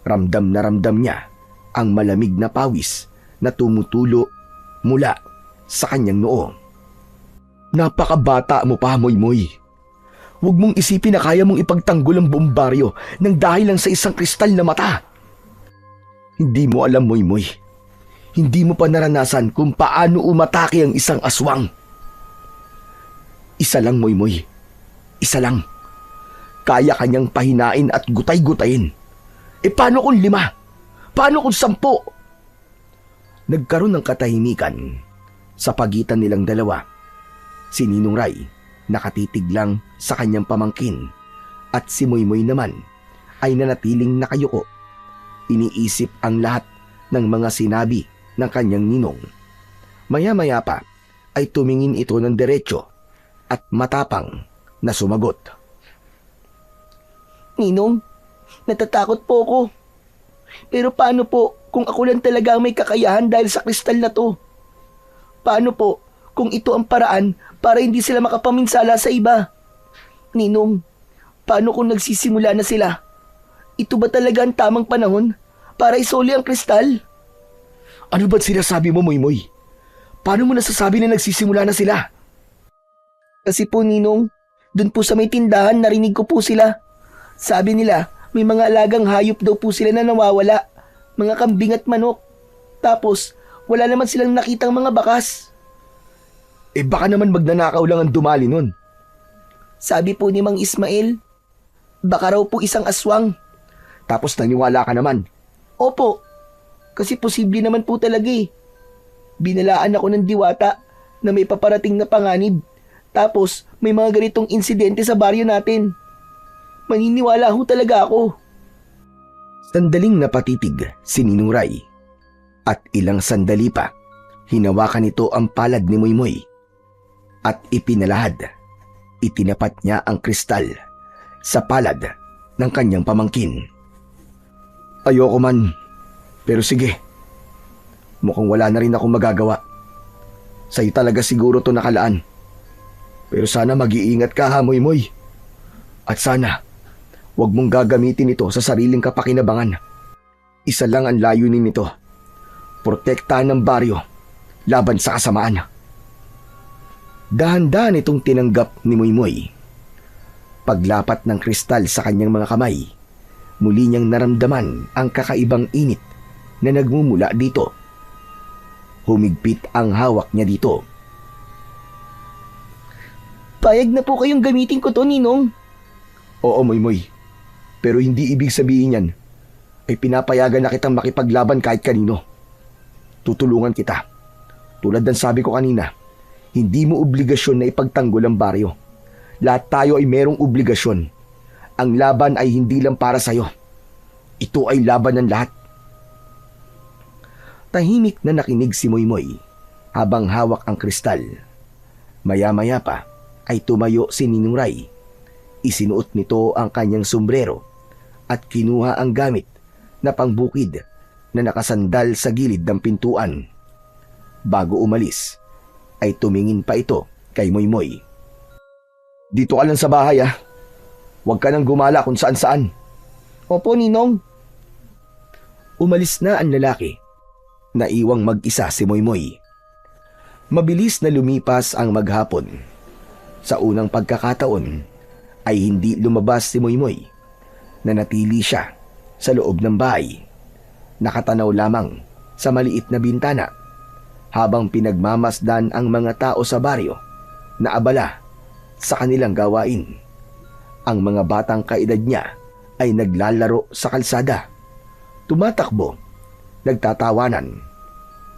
Ramdam na ramdam niya ang malamig na pawis na tumutulo mula sa kanyang noo. Napakabata mo pa, Moymoy. Huwag mong isipin na kaya mong ipagtanggol ang buong baryo nang dahil lang sa isang kristal na mata. Hindi mo alam, Moymoy. Hindi mo pa naranasan kung paano umatake ang isang aswang. Isa lang, Moymoy. Isa lang. Kaya kanyang pahinain at gutay-gutayin. Paano kung 5? Paano kung 10? Nagkaroon ng katahimikan sa pagitan nilang dalawa. Si Ninong Ray nakatitig lang sa kanyang pamangkin at si Moymoy naman ay nanatiling nakayuko. Iniisip ang lahat ng mga sinabi ng kanyang ninong. Maya-maya pa ay tumingin ito ng diretso at matapang na sumagot. Ninong, natatakot po ako. Pero paano po kung ako lang talaga ang may kakayahan dahil sa kristal na to? Paano po kung ito ang paraan para hindi sila makapaminsala sa iba. Ninong, paano kung nagsisimula na sila? Ito ba talaga ang tamang panahon para isoli ang kristal? Ano ba't sinasabi mo, Moymoy? Paano mo nasasabi na nagsisimula na sila? Kasi po, Ninong, dun po sa may tindahan narinig ko po sila. Sabi nila, may mga alagang hayop daw po sila na nawawala. Mga kambing at manok. Tapos, wala naman silang nakitang mga bakas. Baka naman magnanakaw lang ang dumali nun. Sabi po ni Mang Ismael, baka raw po isang aswang. Tapos naniwala ka naman. Opo, kasi posible naman po talaga eh. Binalaan ako ng diwata na may paparating na panganib. Tapos may mga ganitong insidente sa baryo natin. Maniniwala ho talaga ako. Sandaling napatitig si Ninong Ray. At ilang sandali pa, hinawakan nito ang palad ni Moymoy. At ipinalahad. Itinapat niya ang kristal sa palad ng kanyang pamangkin. Ayoko man, pero sige. Mukhang wala na rin akong magagawa. Sa'yo talaga siguro to nakalaan. Pero sana mag-iingat ka ha, Moymoy. At sana, huwag mong gagamitin ito sa sariling kapakinabangan. Isa lang ang layunin nito. Protektahan ng baryo laban sa kasamaan. Dahan-dahan itong tinanggap ni Moymoy. Paglapat ng kristal sa kanyang mga kamay, muli niyang naramdaman ang kakaibang init na nagmumula dito. Humigpit ang hawak niya dito. Payag na po kayong gamitin ko to, Ninong. Oo, Moymoy. Pero hindi ibig sabihin yan ay pinapayagan na kitang makipaglaban kahit kanino. Tutulungan kita. Tulad ng sabi ko kanina, hindi mo obligasyon na ipagtanggol ang baryo. Lahat tayo ay merong obligasyon. Ang laban ay hindi lang para sa'yo. Ito ay laban ng lahat. Tahimik na nakinig si Moymoy habang hawak ang kristal. Maya-maya pa ay tumayo si Ninong Ray. Isinuot nito ang kanyang sombrero at kinuha ang gamit na pangbukid na nakasandal sa gilid ng pintuan. Bago umalis, ay tumingin pa ito kay Moymoy. Dito ka lang sa bahay ah. Huwag ka nang gumala kung saan-saan. Opo, Ninong. Umalis na ang lalaki. Naiwang mag-isa si Moymoy. Mabilis na lumipas ang maghapon. Sa unang pagkakataon ay hindi lumabas si Moymoy. Nanatili siya sa loob ng bahay. Nakatanaw lamang sa maliit na bintana habang pinagmamasdan ang mga tao sa baryo na abala sa kanilang gawain. Ang mga batang kaedad niya ay naglalaro sa kalsada. Tumatakbo, nagtatawanan.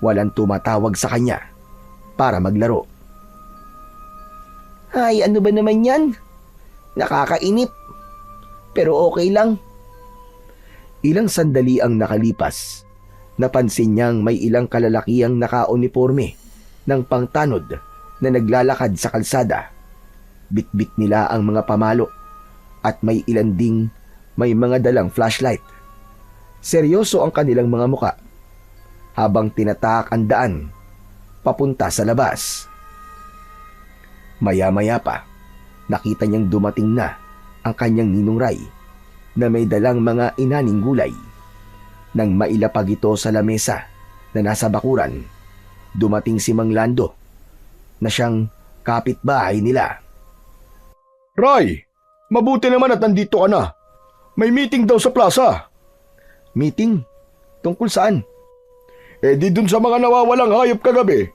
Walang tumatawag sa kanya para maglaro. Ay, ano ba naman yan? Nakakainip. Pero okay lang. Ilang sandali ang nakalipas. Napansin niyang may ilang kalalakihang nakauniporme ng pangtanod na naglalakad sa kalsada. Bitbit nila ang mga pamalo at may ilan ding may mga dalang flashlight. Seryoso ang kanilang mga muka habang tinataak ang daan papunta sa labas. Maya-maya pa, nakita niyang dumating na ang kanyang Ninong Ray na may dalang mga inaning gulay. Nang mailapag ito sa lamesa na nasa bakuran, dumating si Mang Lando na siyang kapitbahay nila. Ray, mabuti naman at nandito ka na. May meeting daw sa plaza. Meeting? Tungkol saan? Di dun sa mga nawawalang hayop kagabi.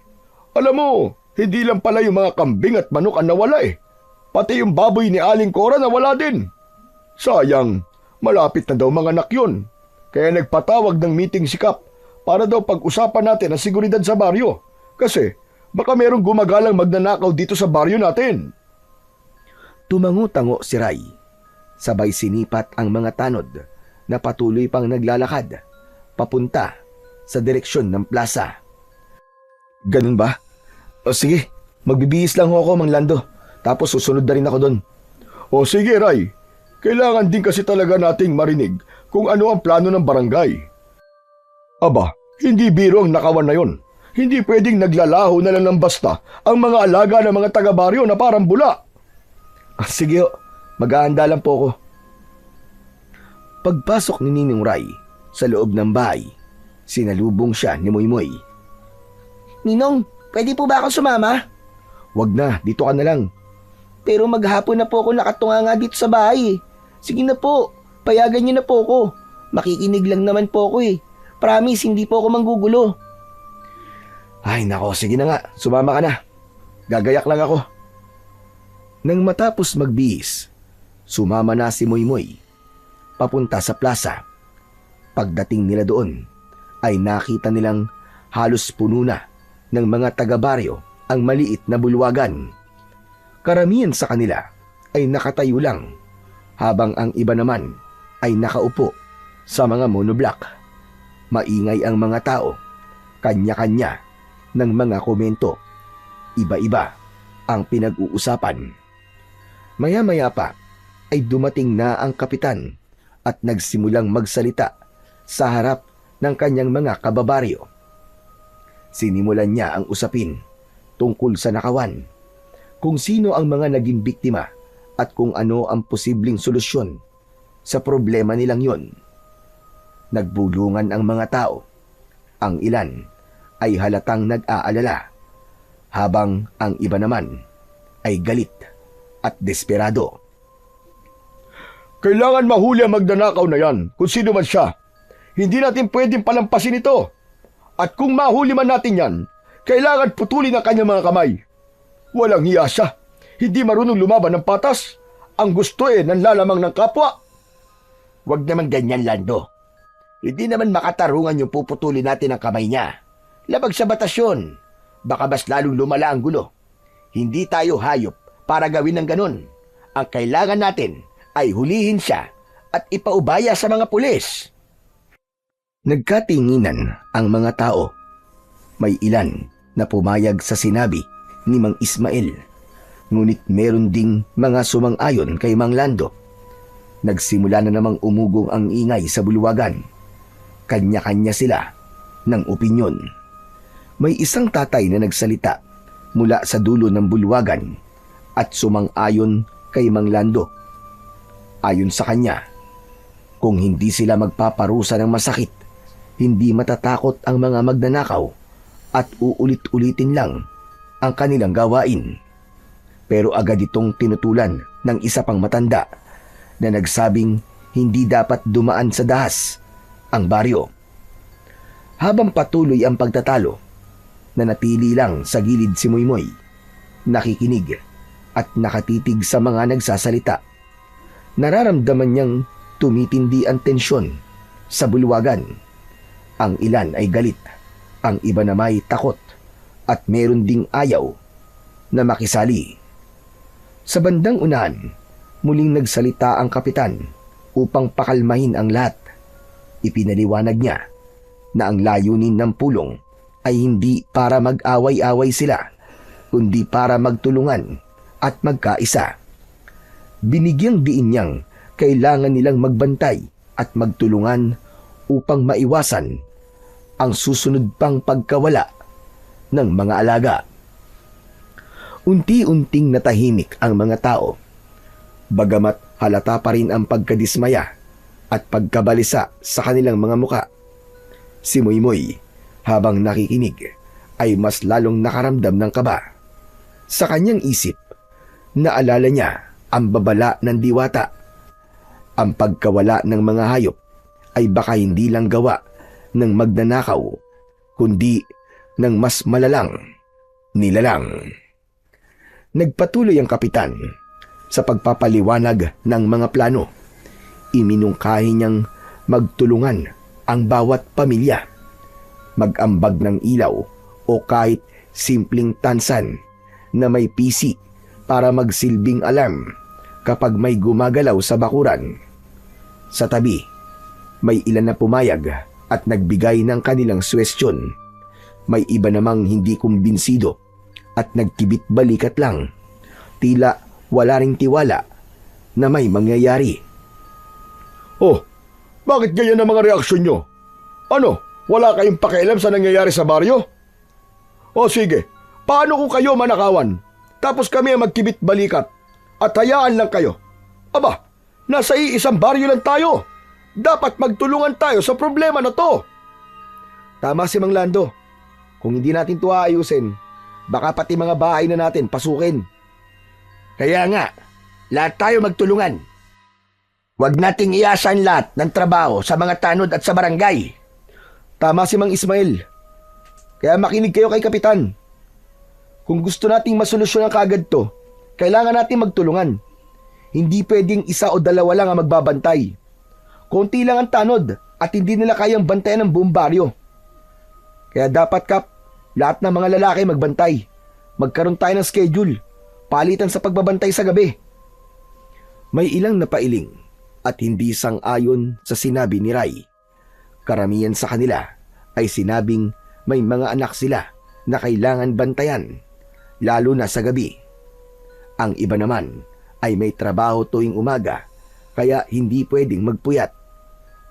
Alam mo, hindi lang pala yung mga kambing at manok ang nawala eh. Pati yung baboy ni Aling Cora nawala din. Sayang, malapit na daw mga anak yun. Kaya nagpatawag ng meeting si Kap para daw pag-usapan natin ang seguridad sa baryo. Kasi baka merong gumagalang magnanakaw dito sa baryo natin. Tumango-tango si Ray. Sabay sinipat ang mga tanod na patuloy pang naglalakad papunta sa direksyon ng plaza. Ganun ba? O sige, magbibihis lang ako, Mang Lando. Tapos susunod na rin ako doon. O sige, Ray. Kailangan din kasi talaga nating marinig kung ano ang plano ng barangay. Aba, hindi biro ang nakawan na yon. Hindi pwedeng naglalaho na lang ng basta ang mga alaga ng mga taga-baryo na parang bula. Sige ho, maghahanda lang po ako. Pagpasok ni Ninong Ray sa loob ng bahay, sinalubong siya ni Moymoy. Ninong, pwede po ba ako sumama? Wag na, dito ka na lang. Pero maghapon na po ako nakatunga nga dito sa bahay eh. Sige na po, payagan niyo na po ako. Makikinig lang naman po ako eh. Promise, hindi po ako manggugulo. Ay nako, sige na nga, sumama ka na. Gagayak lang ako. Nang matapos magbihis, sumama na si Moymoy papunta sa plaza. Pagdating nila doon, ay nakita nilang halos puno na ng mga taga-baryo ang maliit na bulwagan. Karamihan sa kanila ay nakatayo lang, habang ang iba naman ay nakaupo sa mga monoblock. Maingay ang mga tao, kanya-kanya ng mga komento. Iba-iba ang pinag-uusapan. Maya-maya pa ay dumating na ang kapitan at nagsimulang magsalita sa harap ng kanyang mga kababaryo. Sinimulan niya ang usapin tungkol sa nakawan, kung sino ang mga naging biktima at kung ano ang posibleng solusyon sa problema nilang yon. Nagbulungan ang mga tao. Ang ilan ay halatang nag-aalala, habang ang iba naman ay galit at desperado. Kailangan mahuli ang magnanakaw na yan, kung sino man siya. Hindi natin pwedeng palampasin ito. At kung mahuli man natin yan, kailangan putulin ang kanyang mga kamay. Walang hiya siya. Hindi marunong lumaban ng patas. Ang gusto nanlalamang ng kapwa. Huwag naman ganyan, Lando. Hindi naman makatarungan yung puputulin natin ang kamay niya. Labag sa batas yun. Baka mas lalong lumala ang gulo. Hindi tayo hayop para gawin ng ganun. Ang kailangan natin ay hulihin siya at ipaubaya sa mga pulis. Nagkatinginan ang mga tao. May ilan na pumayag sa sinabi ni Mang Ismael, ngunit meron ding mga sumang-ayon kay Mang Lando. Nagsimula na namang umugong ang ingay sa bulwagan. Kanya-kanya sila ng opinyon. May isang tatay na nagsalita mula sa dulo ng bulwagan at sumang-ayon kay Mang Lando. Ayon sa kanya, kung hindi sila magpaparusa ng masakit, hindi matatakot ang mga magnanakaw at uulit-ulitin lang ang kanilang gawain. Pero agad itong tinutulan ng isa pang matanda na nagsabing hindi dapat dumaan sa dahas ang baryo. Habang patuloy ang pagtatalo, nanatili lang sa gilid si Moymoy, nakikinig at nakatitig sa mga nagsasalita. Nararamdaman niyang tumitindi ang tensyon sa bulwagan. Ang ilan ay galit, ang iba na may takot, at meron ding ayaw na makisali. Sa bandang unahan, muling nagsalita ang kapitan upang pakalmahin ang lahat. Ipinaliwanag niya na ang layunin ng pulong ay hindi para mag-away-away sila, kundi para magtulungan at magkaisa. Binigyang diin niyang kailangan nilang magbantay at magtulungan upang maiwasan ang susunod pang pagkawala ng mga alaga. Unti-unting natahimik ang mga tao, bagamat halata pa rin ang pagkadismaya at pagkabalisa sa kanilang mga muka. Si Moymoy, habang nakikinig, ay mas lalong nakaramdam ng kaba. Sa kanyang isip, naalala niya ang babala ng diwata. Ang pagkawala ng mga hayop ay baka hindi lang gawa ng magnanakaw, kundi ng mas malalang nilalang. Nagpatuloy ang kapitan sa pagpapaliwanag ng mga plano. Iminungkahi niyang magtulungan ang bawat pamilya, mag-ambag ng ilaw o kahit simpleng tansan na may pisi para magsilbing alarm kapag may gumagalaw sa bakuran. Sa tabi, may ilan na pumayag at nagbigay ng kanilang suwestyon. May iba namang hindi kumbinsido at nagkibit balikat lang. Tila wala ring tiwala na may mangyayari. Oh, bakit ganyan ang mga reaksyon nyo? Ano, wala kayong pakialam sa nangyayari sa baryo? O sige, paano kung kayo manakawan? Tapos kami ang magkibit balikat at hayaan lang kayo. Aba, nasa iisang baryo lang tayo. Dapat magtulungan tayo sa problema na to. Tama si Mang Lando. Kung hindi natin ito aayusin, baka pati mga bahay na natin pasukin. Kaya nga, lahat tayo magtulungan. Huwag nating iasan lahat ng trabaho sa mga tanod at sa barangay. Tama si Mang Ismael. Kaya makinig kayo kay Kapitan. Kung gusto nating masolusyonan kaagad to, kailangan nating magtulungan. Hindi pwedeng isa o dalawa lang ang magbabantay. Konti lang ang tanod at hindi nila kayang bantayan ng buong baryo. Kaya dapat, Kap, lahat ng mga lalaki magbantay. Magkaroon tayo ng schedule, palitan sa pagbabantay sa gabi. May ilang napailing at hindi sang-ayon sa sinabi ni Ray. Karamihan sa kanila ay sinabing may mga anak sila na kailangan bantayan, lalo na sa gabi. Ang iba naman ay may trabaho tuwing umaga, kaya hindi pwedeng magpuyat.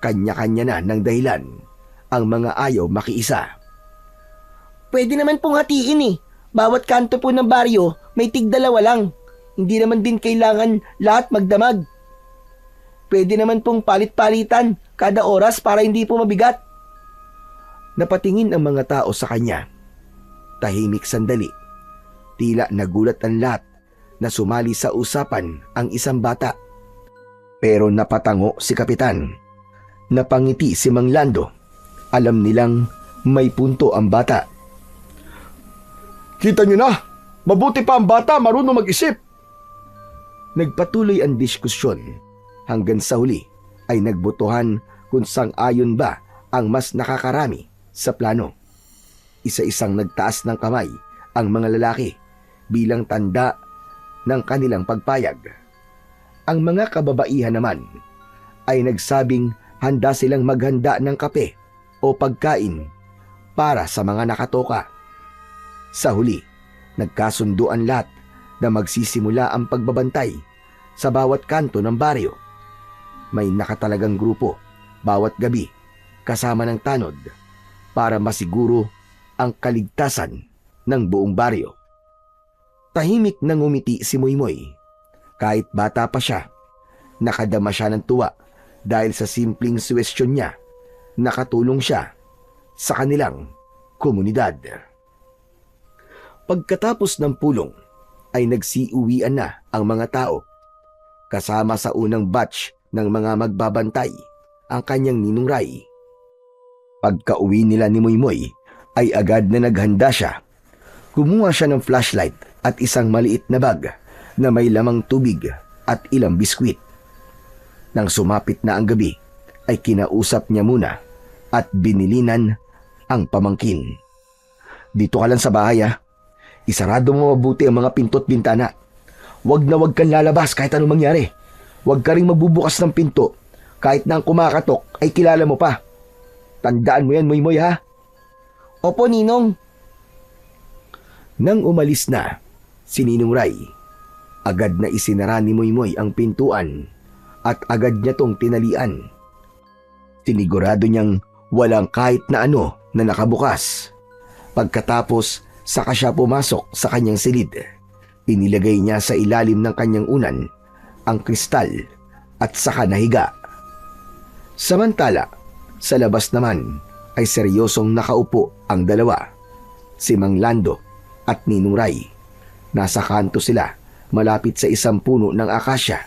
Kanya-kanya na ng dahilan ang mga ayaw makiisa. Pwede naman pong hatiin eh. Bawat kanto po ng baryo may tig-dalawa lang. Hindi naman din kailangan lahat magdamag. Pwede naman pong palit-palitan kada oras para hindi po mabigat. Napatingin ang mga tao sa kanya. Tahimik sandali. Tila nagulat ang lahat na sumali sa usapan ang isang bata. Pero napatango si Kapitan. Napangiti si Mang Lando. Alam nilang may punto ang bata. Kita nyo na, mabuti pa ang bata marunong mag-isip. Nagpatuloy ang diskusyon hanggang sa huli ay nagbotohan kung sang-ayon ba ang mas nakakarami sa plano. Isa-isang nagtaas ng kamay ang mga lalaki bilang tanda ng kanilang pagpayag. Ang mga kababaihan naman ay nagsabing handa silang maghanda ng kape o pagkain para sa mga nakatoka. Sa huli, nagkasunduan lahat na magsisimula ang pagbabantay sa bawat kanto ng baryo. May nakatalagang grupo bawat gabi kasama ng tanod para masiguro ang kaligtasan ng buong baryo. Tahimik na ngumiti si Moymoy. Kahit bata pa siya, nakadama siya ng tuwa dahil sa simpleng suwestyon niya, nakatulong siya sa kanilang komunidad. Pagkatapos ng pulong ay nagsiuwian na ang mga tao. Kasama sa unang batch ng mga magbabantay ang kanyang ninong Ray. Pagka-uwi nila ni Moymoy ay agad na naghanda siya. Kumuha siya ng flashlight at isang maliit na bag na may lamang tubig at ilang biskwit. Nang sumapit na ang gabi ay kinausap niya muna at binilinan ang pamangkin. Dito ka lang sa bahay ha. Isarado mo mabuti ang mga pinto at bintana. Huwag na huwag kang lalabas kahit anong mangyari. Huwag ka rin magbubukas ng pinto kahit na ang kumakatok ay kilala mo pa. Tandaan mo yan, Moymoy ha. Opo, Ninong. Nang umalis na si Ninong Ray, agad na isinara ni Moymoy ang pintuan at agad niya tong tinalian. Sinigurado niyang walang kahit na ano na nakabukas. Pagkatapos, saka siya pumasok sa kanyang silid. Inilagay niya sa ilalim ng kanyang unan ang kristal at saka nahiga. Samantala, sa labas naman ay seryosong nakaupo ang dalawa, si Mang Lando at Ninong Ray. Nasa kanto sila, malapit sa isang puno ng akasya.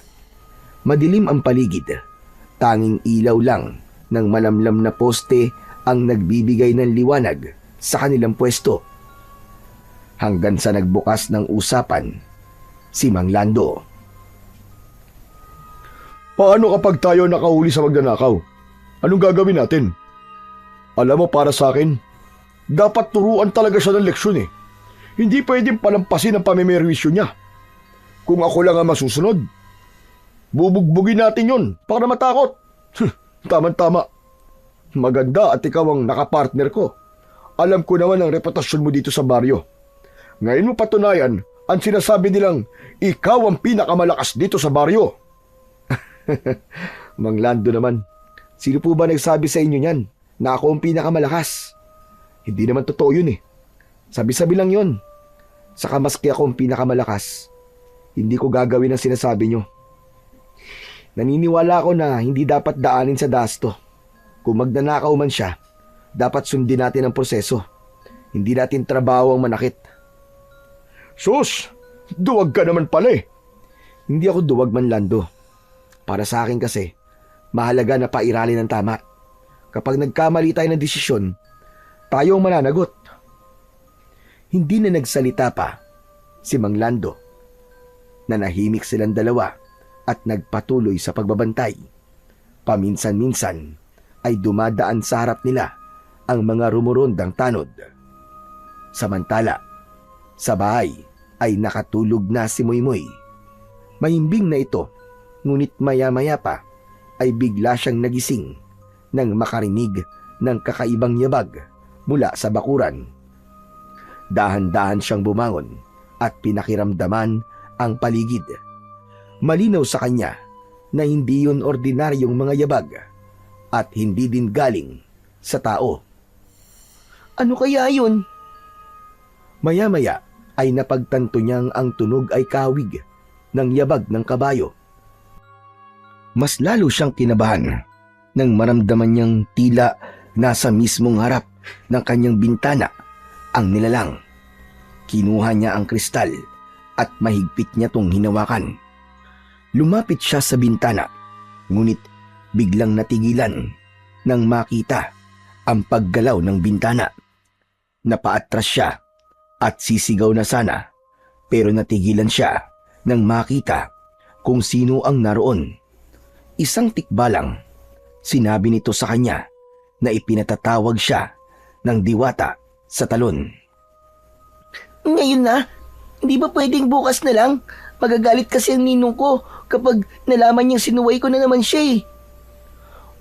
Madilim ang paligid, tanging ilaw lang ng malamlam na poste ang nagbibigay ng liwanag sa kanilang pwesto. Hanggang sa nagbukas ng usapan si Mang Lando. Paano kapag tayo nakahuli sa magnanakaw? Anong gagawin natin? Alam mo, para sa akin, dapat turuan talaga siya ng leksyon eh. Hindi pwedeng palampasin ang pamimerwisyo niya. Kung ako lang ang masusunod, bubugbugin natin yun para matakot. Tama-tama. Maganda at ikaw ang nakapartner ko. Alam ko naman ang reputasyon mo dito sa baryo. Ngayon mo patunayan ang sinasabi nilang ikaw ang pinakamalakas dito sa baryo. Mang Lando naman, sino po ba nagsabi sa inyo niyan na ako ang pinakamalakas? Hindi naman totoo yun eh. Sabi-sabi lang yon. Saka maski ako ang pinakamalakas, hindi ko gagawin ang sinasabi nyo. Naniniwala ako na hindi dapat daanin sa dasto. Kung magnanakaw man siya, dapat sundin natin ang proseso. Hindi natin trabaho ang manakit. Sus, duwag ka naman pala eh. Hindi ako duwag man, Lando. Para sa akin kasi, mahalaga na pairalin ang tama. Kapag nagkamali tayo ng desisyon, tayo ang mananagot. Hindi na nagsalita pa si Mang Lando. Nanahimik silang dalawa at nagpatuloy sa pagbabantay. Paminsan-minsan ay dumadaan sa harap nila ang mga rumurondang tanod. Samantala, sa bahay ay nakatulog na si Moymoy. Mahimbing na ito, ngunit maya-maya pa ay bigla siyang nagising nang makarinig ng kakaibang yabag mula sa bakuran. Dahan-dahan siyang bumangon at pinakiramdaman ang paligid. Malinaw sa kanya na hindi yun ordinaryong mga yabag at hindi din galing sa tao. Ano kaya yun? Maya-maya ay napagtanto niyang ang tunog ay kawig ng yabag ng kabayo. Mas lalo siyang kinabahan nang maramdaman niyang tila nasa mismong harap ng kanyang bintana ang nilalang. Kinuha niya ang kristal at mahigpit niya tong hinawakan. Lumapit siya sa bintana, ngunit biglang natigilan nang makita ang paggalaw ng bintana. Napaatras siya at sisigaw na sana, pero natigilan siya nang makita kung sino ang naroon. Isang tikbalang. Sinabi nito sa kanya na ipinatatawag siya ng diwata sa talon. Ngayon na? Hindi ba pwedeng bukas na lang? Magagalit kasi ang ninong ko kapag nalaman niyang sinuway ko na naman siya eh.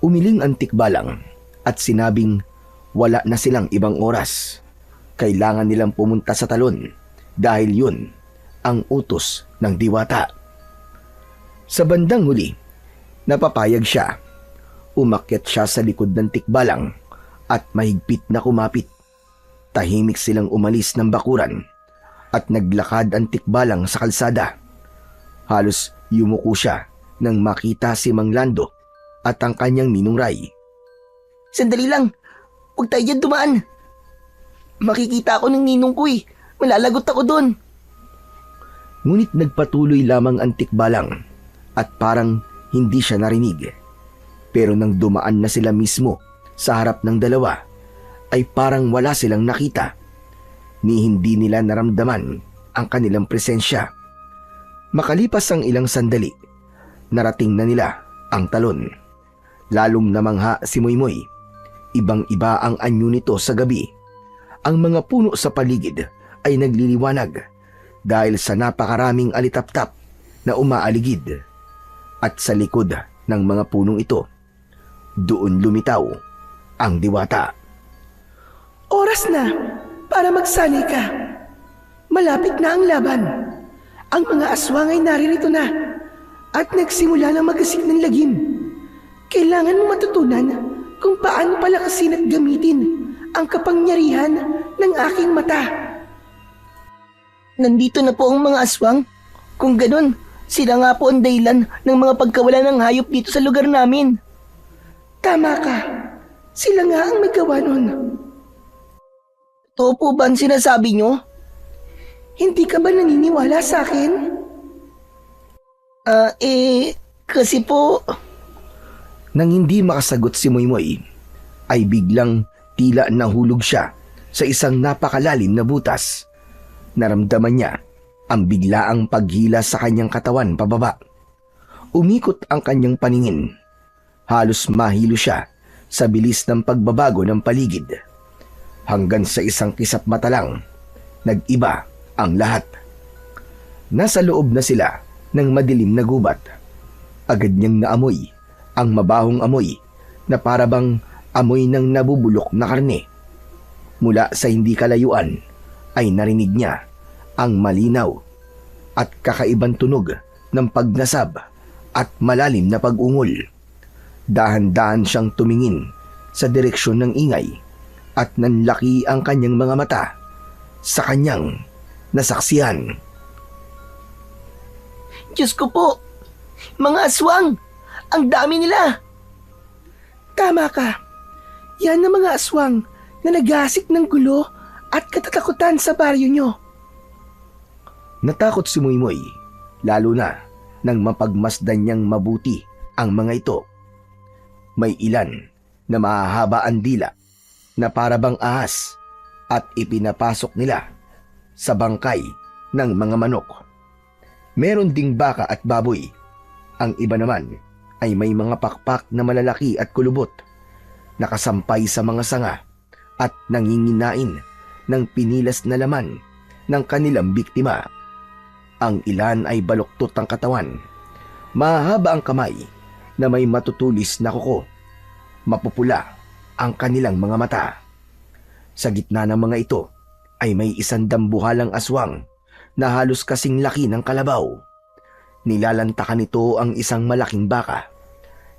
Umiling ang tikbalang at sinabing wala na silang ibang oras. Kailangan nilang pumunta sa talon dahil yun ang utos ng diwata. Sa bandang huli, napapayag siya. Umakyat siya sa likod ng tikbalang at mahigpit na kumapit. Tahimik silang umalis ng bakuran at naglakad ang tikbalang sa kalsada. Halos yumuko siya nang makita si Mang Lando at ang kanyang ninong Ray. Sandali lang. Huwag tayo dyan dumaan. Makikita ako ng ninong ko eh. Malalagot ako doon. Ngunit nagpatuloy lamang ang tikbalang at parang hindi siya narinig. Pero nang dumaan na sila mismo sa harap ng dalawa, ay parang wala silang nakita. Ni hindi nila naramdaman ang kanilang presensya. Makalipas ang ilang sandali, narating na nila ang talon. Lalong namangha si Moymoy. Ibang-iba ang anyo nito sa gabi. Ang mga puno sa paligid ay nagliliwanag dahil sa napakaraming alitaptap na umaaligid. At sa likod ng mga punong ito, doon lumitaw ang diwata. Oras na para magsanay ka. Malapit na ang laban. Ang mga aswang ay naririto na at nagsimula na magasik ng lagim. Kailangan mo matutunan kung paano palakasin at gamitin ang kapangyarihan ng aking mata. Nandito na po ang mga aswang. Kung ganun, sila nga po ang dahilan ng mga pagkawala ng hayop dito sa lugar namin. Tama ka. Sila nga ang may gawa nun. Totoo po ba ang sinasabi nyo? Hindi ka ba naniniwala sa akin? Kasi po... Nang hindi makasagot si Moymoy, ay biglang tila nahulog siya sa isang napakalalim na butas. Naramdaman niya ang biglaang paghila sa kanyang katawan pababa. Umikot ang kanyang paningin. Halos mahilo siya sa bilis ng pagbabago ng paligid. Hanggang sa isang kisap mata lang, nag-iba ang lahat. Nasa loob na sila ng madilim na gubat. Agad niyang naamoy ang mabahong amoy na parabang amoy ng nabubulok na karne. Mula sa hindi kalayuan ay narinig niya ang malinaw at kakaibang tunog ng pagnasab at malalim na pag-ungol. Dahan-dahan siyang tumingin sa direksyon ng ingay at nanlaki ang kanyang mga mata sa kanyang nasaksihan. Diyos ko po! Mga aswang! Ang dami nila! Tama ka. Yan ang mga aswang na nagasik ng gulo at katatakutan sa baryo nyo. Natakot si Moymoy, lalo na nang mapagmasdan niyang mabuti ang mga ito. May ilan na mahahaba ang dila na parabang ahas at ipinapasok nila sa bangkay ng mga manok. Meron ding baka at baboy. Ang iba naman ay may mga pakpak na malalaki at kulubot, nakasampay sa mga sanga at nanginginain ng pinilas na laman ng kanilang biktima. Ang ilan ay baluktot ang katawan, mahaba ang kamay na may matutulis na kuko, mapupula ang kanilang mga mata. Sa gitna ng mga ito ay may isang dambuhalang aswang na halos kasing laki ng kalabaw. Nilalantakan nito ang isang malaking baka.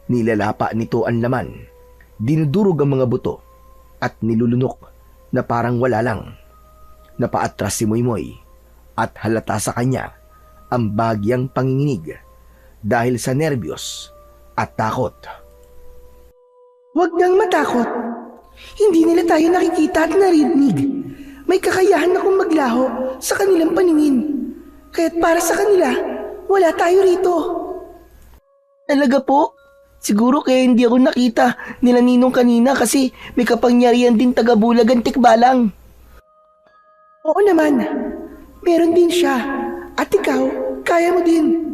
Nilalapa nito ang laman, dinudurog ang mga buto at nilulunok na parang wala lang. Napaatras si Moymoy at halata sa kanya ang bagyang panginginig dahil sa nerbiyos at takot. Huwag nang matakot. Hindi nila tayo nakikita at narinig. May kakayahan akong maglaho sa kanilang paningin. Kaya't para sa kanila, wala tayo rito. Talaga po? Siguro kaya hindi ako nakita nila Ninong kanina kasi may kapangyarihan din taga-Bulagan Tikbalang. Oo naman. Meron din siya. At ikaw, kaya mo din.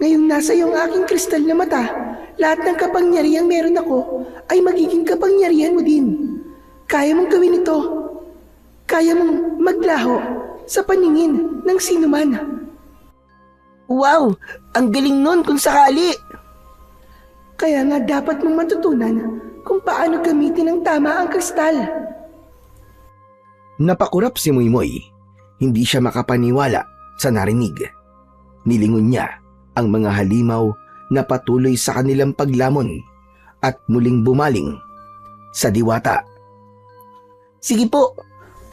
Ngayong nasa iyong aking kristal na mata, lahat ng kapangyarihang meron ako ay magiging kapangyarihan mo din. Kaya mong gawin ito. Kaya mong maglaho sa paningin ng sinuman. Wow! Ang galing nun kung sakali! Kaya nga dapat mong matutunan kung paano gamitin ng tama ang kristal. Napakurap si Moymoy. Hindi siya makapaniwala sa narinig. Nilingon niya ang mga halimaw na patuloy sa kanilang paglamon at muling bumaling sa diwata. Sige po,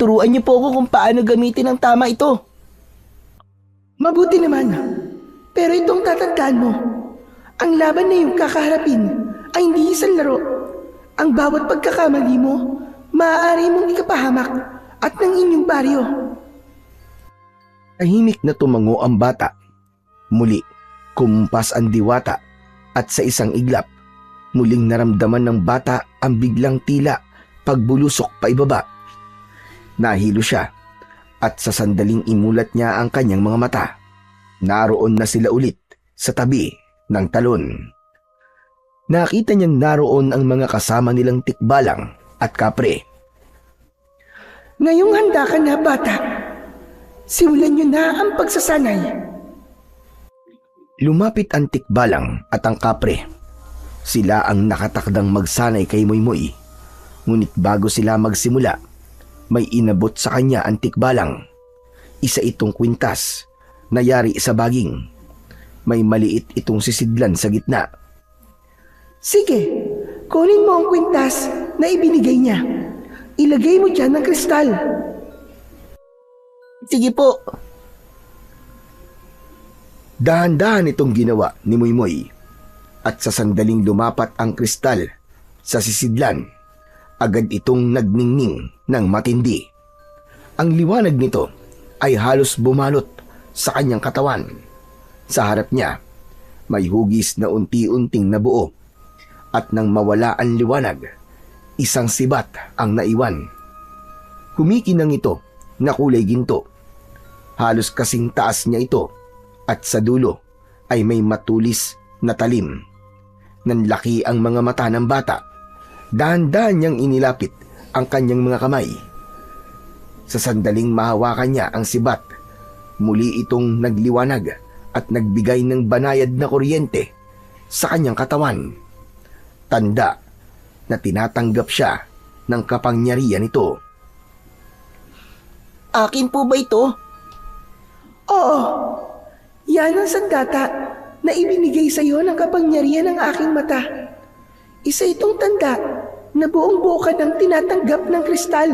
turuan niyo po ako kung paano gamitin ang tama ito. Mabuti naman. Pero itong tatandaan mo, ang laban na iyong kakaharapin ay hindi isang laro. Ang bawat pagkakamali mo, maaari mong ikapahamak at ng inyong baryo. Tahimik na tumango ang bata. Muli, kumpas ang diwata at sa isang iglap, muling naramdaman ng bata ang biglang tila pagbulusok paibaba. Nahilo siya at sa sandaling imulat niya ang kanyang mga mata. Naroon na sila ulit sa tabi ng talon. Nakita niyang naroon ang mga kasama nilang Tikbalang at Kapre. Ngayong handa ka na, bata. Simulan niyo na ang pagsasanay. Lumapit ang Tikbalang at ang Kapre. Sila ang nakatakdang magsanay kay Moymoy. Ngunit bago sila magsimula, may inabot sa kanya ang Tikbalang. Isa itong kwintas na yari sa baging. May maliit itong sisidlan sa gitna. Sige, kunin mo ang kwintas na ibinigay niya. Ilagay mo dyan ang kristal. Sige po. Dahan-dahan itong ginawa ni Moymoy. At sa sandaling lumapat ang kristal sa sisidlan, agad itong nagningning ng matindi. Ang liwanag nito ay halos bumalot sa kanyang katawan. Sa harap niya, may hugis na unti-unting nabuo at nang mawala ang liwanag, isang sibat ang naiwan. Kumikinang ito na kulay ginto. Halos kasing taas niya ito at sa dulo ay may matulis na talim. Nanlaki ang mga mata ng bata. Dahan-dahan niyang inilapit ang kanyang mga kamay. Sa sandaling mahawakan niya ang sibat, muli itong nagliwanag at nagbigay ng banayad na kuryente sa kanyang katawan. Tanda na tinatanggap siya ng kapangyarihan nito. Akin po ba ito? Oo, yan ang sandata na ibinigay sa iyo ng kapangyarihan ng aking mata. Isa itong tanda na buong buo ka ng tinatanggap ng kristal.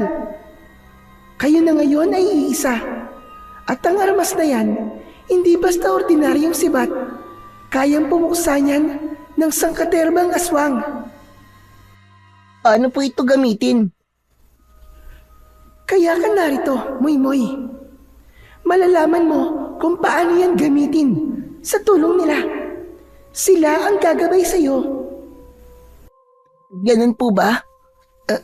Kayo na ngayon ay iisa. At ang armas na yan, hindi basta ordinaryong sibat. Kayang pumuksa niyan ng sangkaterbang aswang. Paano po ito gamitin? Kaya ka narito, Moy-Moy. Malalaman mo kung paano yan gamitin sa tulong nila. Sila ang gagabay sa'yo. Ganun po ba?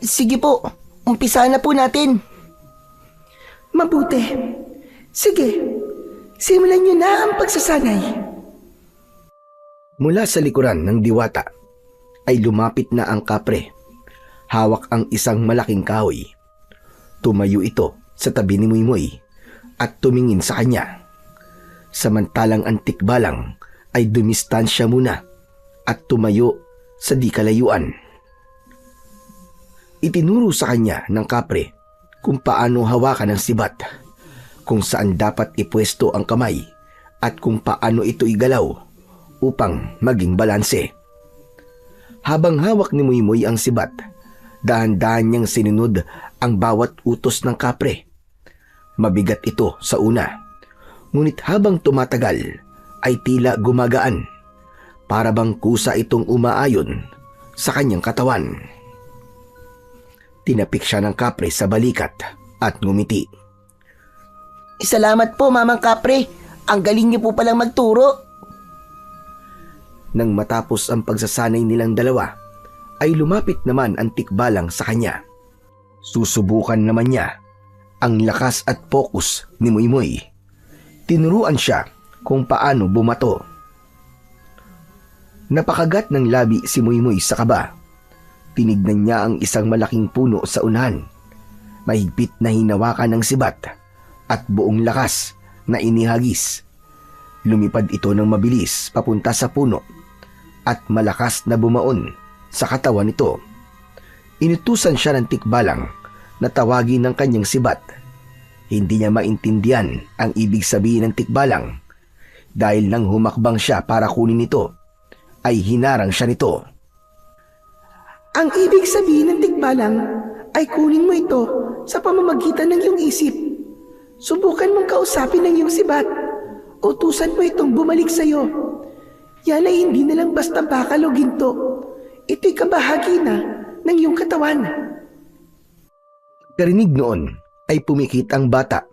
Sige po, umpisa na po natin. Mabuti. Sige, simulan niyo na ang pagsasanay. Mula sa likuran ng diwata ay lumapit na ang kapre. Hawak ang isang malaking kahoy. Tumayo ito sa tabi ni Moy-Moy at tumingin sa kanya. Samantalang ang tikbalang ay dumistansya muna at tumayo sa di kalayuan. Itinuro sa kanya ng kapre kung paano hawakan ang sibat, kung saan dapat ipwesto ang kamay at kung paano ito igalaw upang maging balanse. Habang hawak ni Moy-Moy ang sibat, dahan-dahan niyang sinunod ang bawat utos ng kapre. Mabigat ito sa una, ngunit habang tumatagal ay tila gumagaan, para bang kusa itong umaayon sa kanyang katawan. Tinapik siya ng kapre sa balikat at ngumiti. Salamat po, Mamang Kapre. Ang galing niyo po palang magturo. Nang matapos ang pagsasanay nilang dalawa, ay lumapit naman ang tikbalang sa kanya. Susubukan naman niya ang lakas at pokus ni Moy-Moy. Tinuruan siya kung paano bumato. Napakagat ng labi si Moy-Moy sa kaba. Tinignan niya ang isang malaking puno sa unahan. Mahigpit na hinawakan ng sibat at buong lakas na inihagis. Lumipad ito ng mabilis papunta sa puno at malakas na bumaon sa katawan nito. Inutusan siya ng tikbalang na tawagin ng kanyang sibat. Hindi niya maintindihan ang ibig sabihin ng tikbalang. Dahil nang humakbang siya para kunin ito, ay hinarang siya nito. Ang ibig sabihin ng tikbalang ay kunin mo ito sa pamamagitan ng iyong isip. Subukan mong kausapin ng iyong sibat. Utusan mo itong bumalik sa iyo. Yan ay hindi na lang basta bakal o ginto. Ito'y kabahagi na ng iyong katawan. Karinig noon ay pumikit ang bata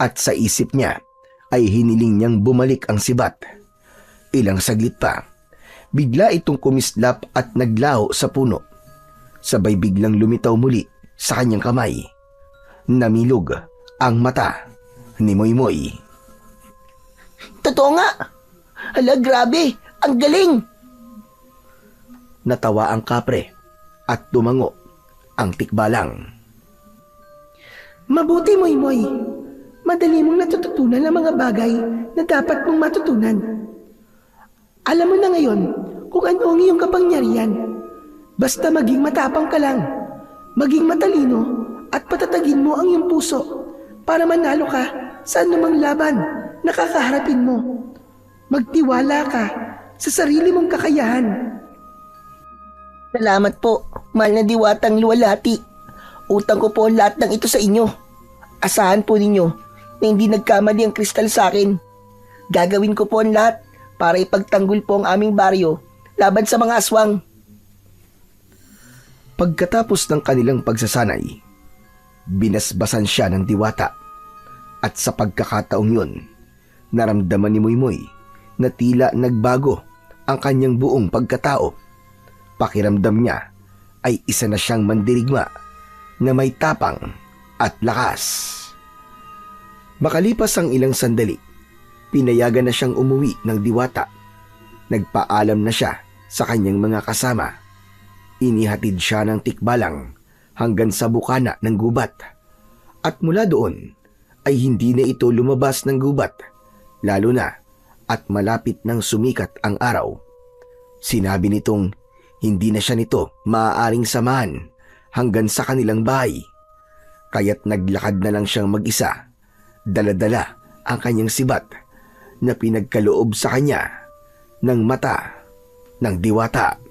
at sa isip niya ay hiniling niyang bumalik ang sibat. Ilang saglit pa, bigla itong kumislap at naglaho sa puno. Sabay biglang lumitaw muli sa kanyang kamay. Namilog ang mata ni Moy-Moy. Totoo nga. Hala, grabe. Ang galing. Natawa ang kapre at tumango ang tikbalang. Mabuti, Moy-Moy. Madali mong natututunan ang mga bagay na dapat mong matutunan. Alam mo na ngayon kung ano ang iyong kapangyarihan. Basta maging matapang ka lang, maging matalino at patatagin mo ang iyong puso para manalo ka sa anumang laban na kakaharapin mo. Magtiwala ka sa sarili mong kakayahan. Salamat po, mahal na diwatang luwalhati. Utang ko po ang lahat ng ito sa inyo. Asahan po ninyo na hindi nagkamali ang kristal sa akin. Gagawin ko po ang lahat para ipagtanggol po ang aming baryo laban sa mga aswang. Pagkatapos ng kanilang pagsasanay, binasbasan siya ng diwata. At sa pagkakataong yun, naramdaman ni Moy-Moy na tila nagbago ang kanyang buong pagkatao. Pakiramdam niya ay isa na siyang mandirigma na may tapang at lakas. Makalipas ang ilang sandali, pinayagan na siyang umuwi ng diwata. Nagpaalam na siya sa kanyang mga kasama. Inihatid siya ng tikbalang hanggang sa bukana ng gubat. At mula doon ay hindi na ito lumabas ng gubat, lalo na at malapit nang sumikat ang araw. Sinabi nitong hindi na siya nito maaaring samahan hanggang sa kanilang bahay. Kaya't naglakad na lang siyang mag-isa, dala-dala ang kanyang sibat na pinagkaloob sa kanya ng mata ng diwata.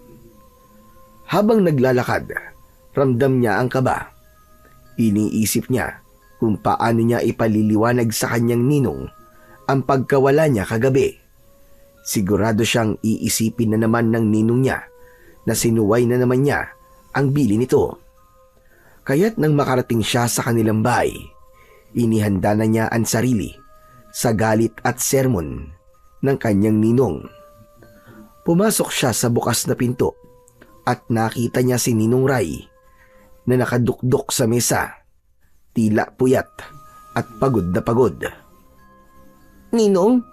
Habang naglalakad, ramdam niya ang kaba. Iniisip niya kung paano niya ipaliliwanag sa kanyang ninong ang pagkawala niya kagabi. Sigurado siyang iisipin na naman ng ninong niya na sinuway na naman niya ang bili nito. Kaya't nang makarating siya sa kanilang bahay, inihanda na niya ang sarili sa galit at sermon ng kanyang ninong. Pumasok siya sa bukas na pinto at nakita niya si Ninong Ray na nakadukdok sa mesa, tila puyat at pagod na pagod. Ninong,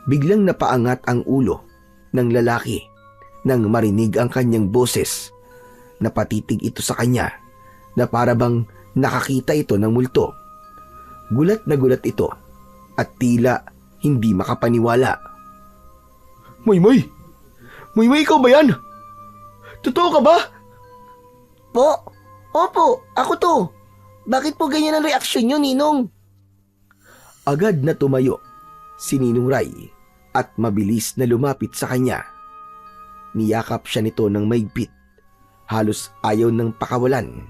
Biglang napaangat ang ulo ng lalaki nang marinig ang kanyang boses. Napatitig ito sa kanya na parabang nakakita ito ng multo. Gulat na gulat ito at tila hindi makapaniwala. Moy! Moy, ikaw ba yan? Totoo ka ba? po? Opo, ako to. Bakit po ganyan ang reaksyon niyo, Ninong? Agad na tumayo si Ninong Ray at mabilis na lumapit sa kanya. Niyakap siya nito ng maigpit, halos ayaw ng pakawalan.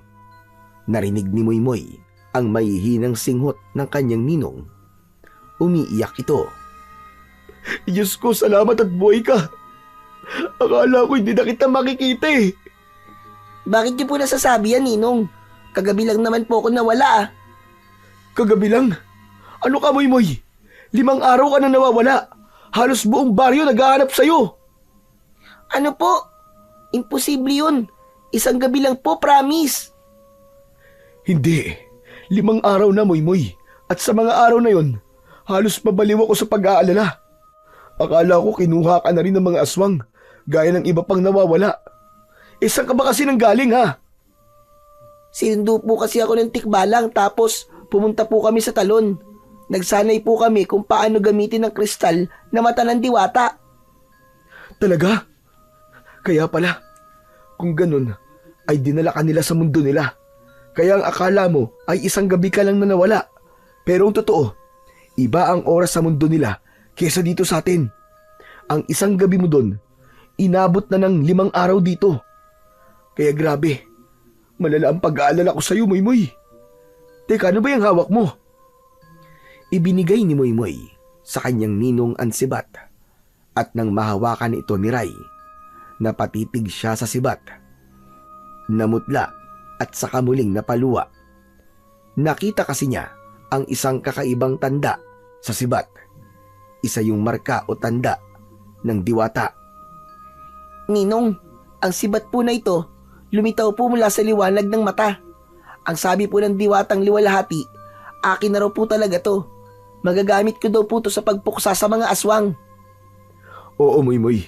Narinig ni Moymoy ang mahihinang singhot ng kanyang ninong. Umiiyak ito. Diyos ko, salamat at buhay ka. Akala ko hindi na kita makikita eh. Bakit niyo po nasasabi yan, Ninong? Kagabi lang naman po ako nawala. Kagabi lang? Ano ka, Moy? 5 araw ka na nawawala. Halos buong baryo naghahanap sa'yo. Ano po? Imposible yun. Isang gabi lang po, promise. Hindi. 5 araw na, Moy. At sa mga araw na yon, halos mabaliw ako sa pag-aalala. Akala ko kinuha ka na rin ng mga aswang, gaya ng iba pang nawawala. Saan ka ba kasi nang galing, ha? Sinundo po kasi ako ng tikbalang tapos pumunta po kami sa talon. Nagsanay po kami kung paano gamitin ang kristal na mata ng diwata. Talaga? Kaya pala, kung ganun, ay dinala ka nila sa mundo nila. Kaya ang akala mo ay isang gabi ka lang na nawala. Pero ang totoo, iba ang oras sa mundo nila kesa dito sa atin. Ang isang gabi mo doon, inabot na ng 5 araw dito. Kaya grabe, malala ang pag-aalala ko sa'yo, Moy. Teka, ano ba yung hawak mo? Ibinigay ni Moymoy sa kanyang ninong ang sibat at nang mahawakan ito ni Ray, napatitig siya sa sibat. Namutla at saka muling napaluwa. Nakita kasi niya ang isang kakaibang tanda sa sibat. Isa yung marka o tanda ng diwata. Ninong, ang sibat po na ito, lumitaw po mula sa liwanag ng mata. Ang sabi po ng diwatang liwalhati, akin na raw po talaga to. Magagamit ko daw po to sa pagpuksa sa mga aswang. Oo, Moy.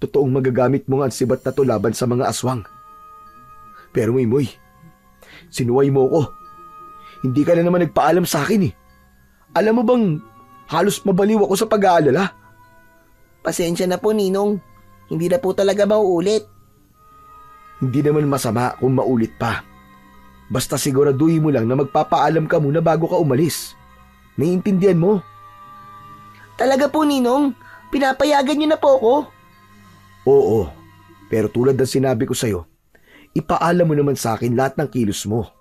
Totoong magagamit mo nga ang sibat na to laban sa mga aswang. Pero Moy, sinuway mo ko. Hindi ka na naman nagpaalam sa akin eh. Alam mo bang halos mabaliw ako sa pag-aalala? Pasensya na po, Ninong. Hindi na po talaga mauulit. Hindi naman masama kung maulit pa. Basta siguraduhin mo lang na magpapaalam ka muna bago ka umalis. Naiintindihan mo? Talaga po, Ninong. Pinapayagan niyo na po ako. Oo, pero tulad ng sinabi ko sa'yo, ipaalam mo naman sa akin lahat ng kilos mo.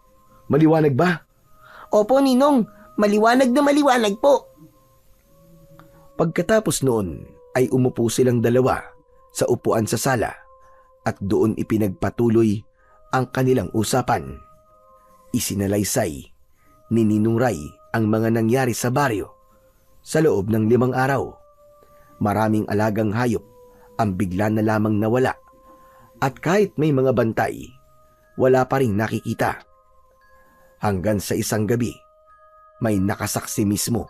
Maliwanag ba? Opo, Ninong. Maliwanag na maliwanag po. Pagkatapos noon ay umupo silang dalawa sa upuan sa sala at doon ipinagpatuloy ang kanilang usapan. Isinalaysay ni Ninong Ray ang mga nangyari sa baryo sa loob ng 5 araw. Maraming alagang hayop ang bigla na lamang nawala at kahit may mga bantay, wala pa rin nakikita. Hanggang sa isang gabi, may nakasaksi mismo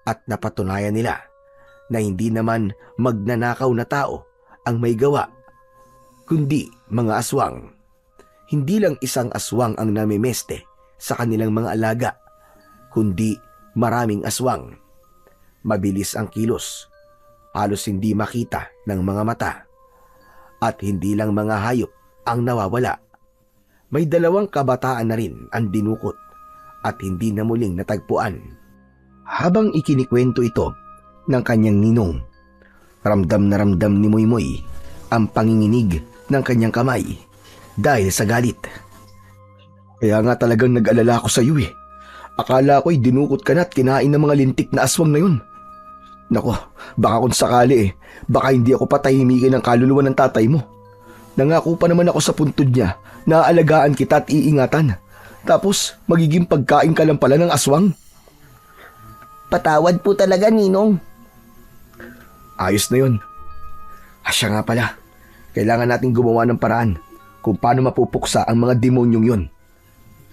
at napatunayan nila na hindi naman magnanakaw na tao ang may gawa, kundi mga aswang. Hindi lang isang aswang ang namimeste sa kanilang mga alaga, kundi maraming aswang. Mabilis ang kilos, halos hindi makita ng mga mata. At hindi lang mga hayop ang nawawala. May 2 kabataan na rin ang dinukot at hindi na muling natagpuan. Habang ikinikwento ito ng kanyang ninong, ramdam na ramdam ni Moymoy ang panginginig ng kanyang kamay dahil sa galit. Kaya nga talagang nag-alala ako sa iyo eh. Akala ko'y dinukot ka na at kinain ng mga lintik na aswang na yun. Nako, baka kung sakali baka hindi ako patahimikin ng kaluluwa ng tatay mo. Nangako pa naman ako sa puntod niya na aalagaan kita at iingatan. Tapos magiging pagkain ka lang pala ng aswang. Patawad po talaga, Ninong. Ayos na yun. Siya nga pala, kailangan nating gumawa ng paraan kung paano mapupuksa ang mga demonyong yun.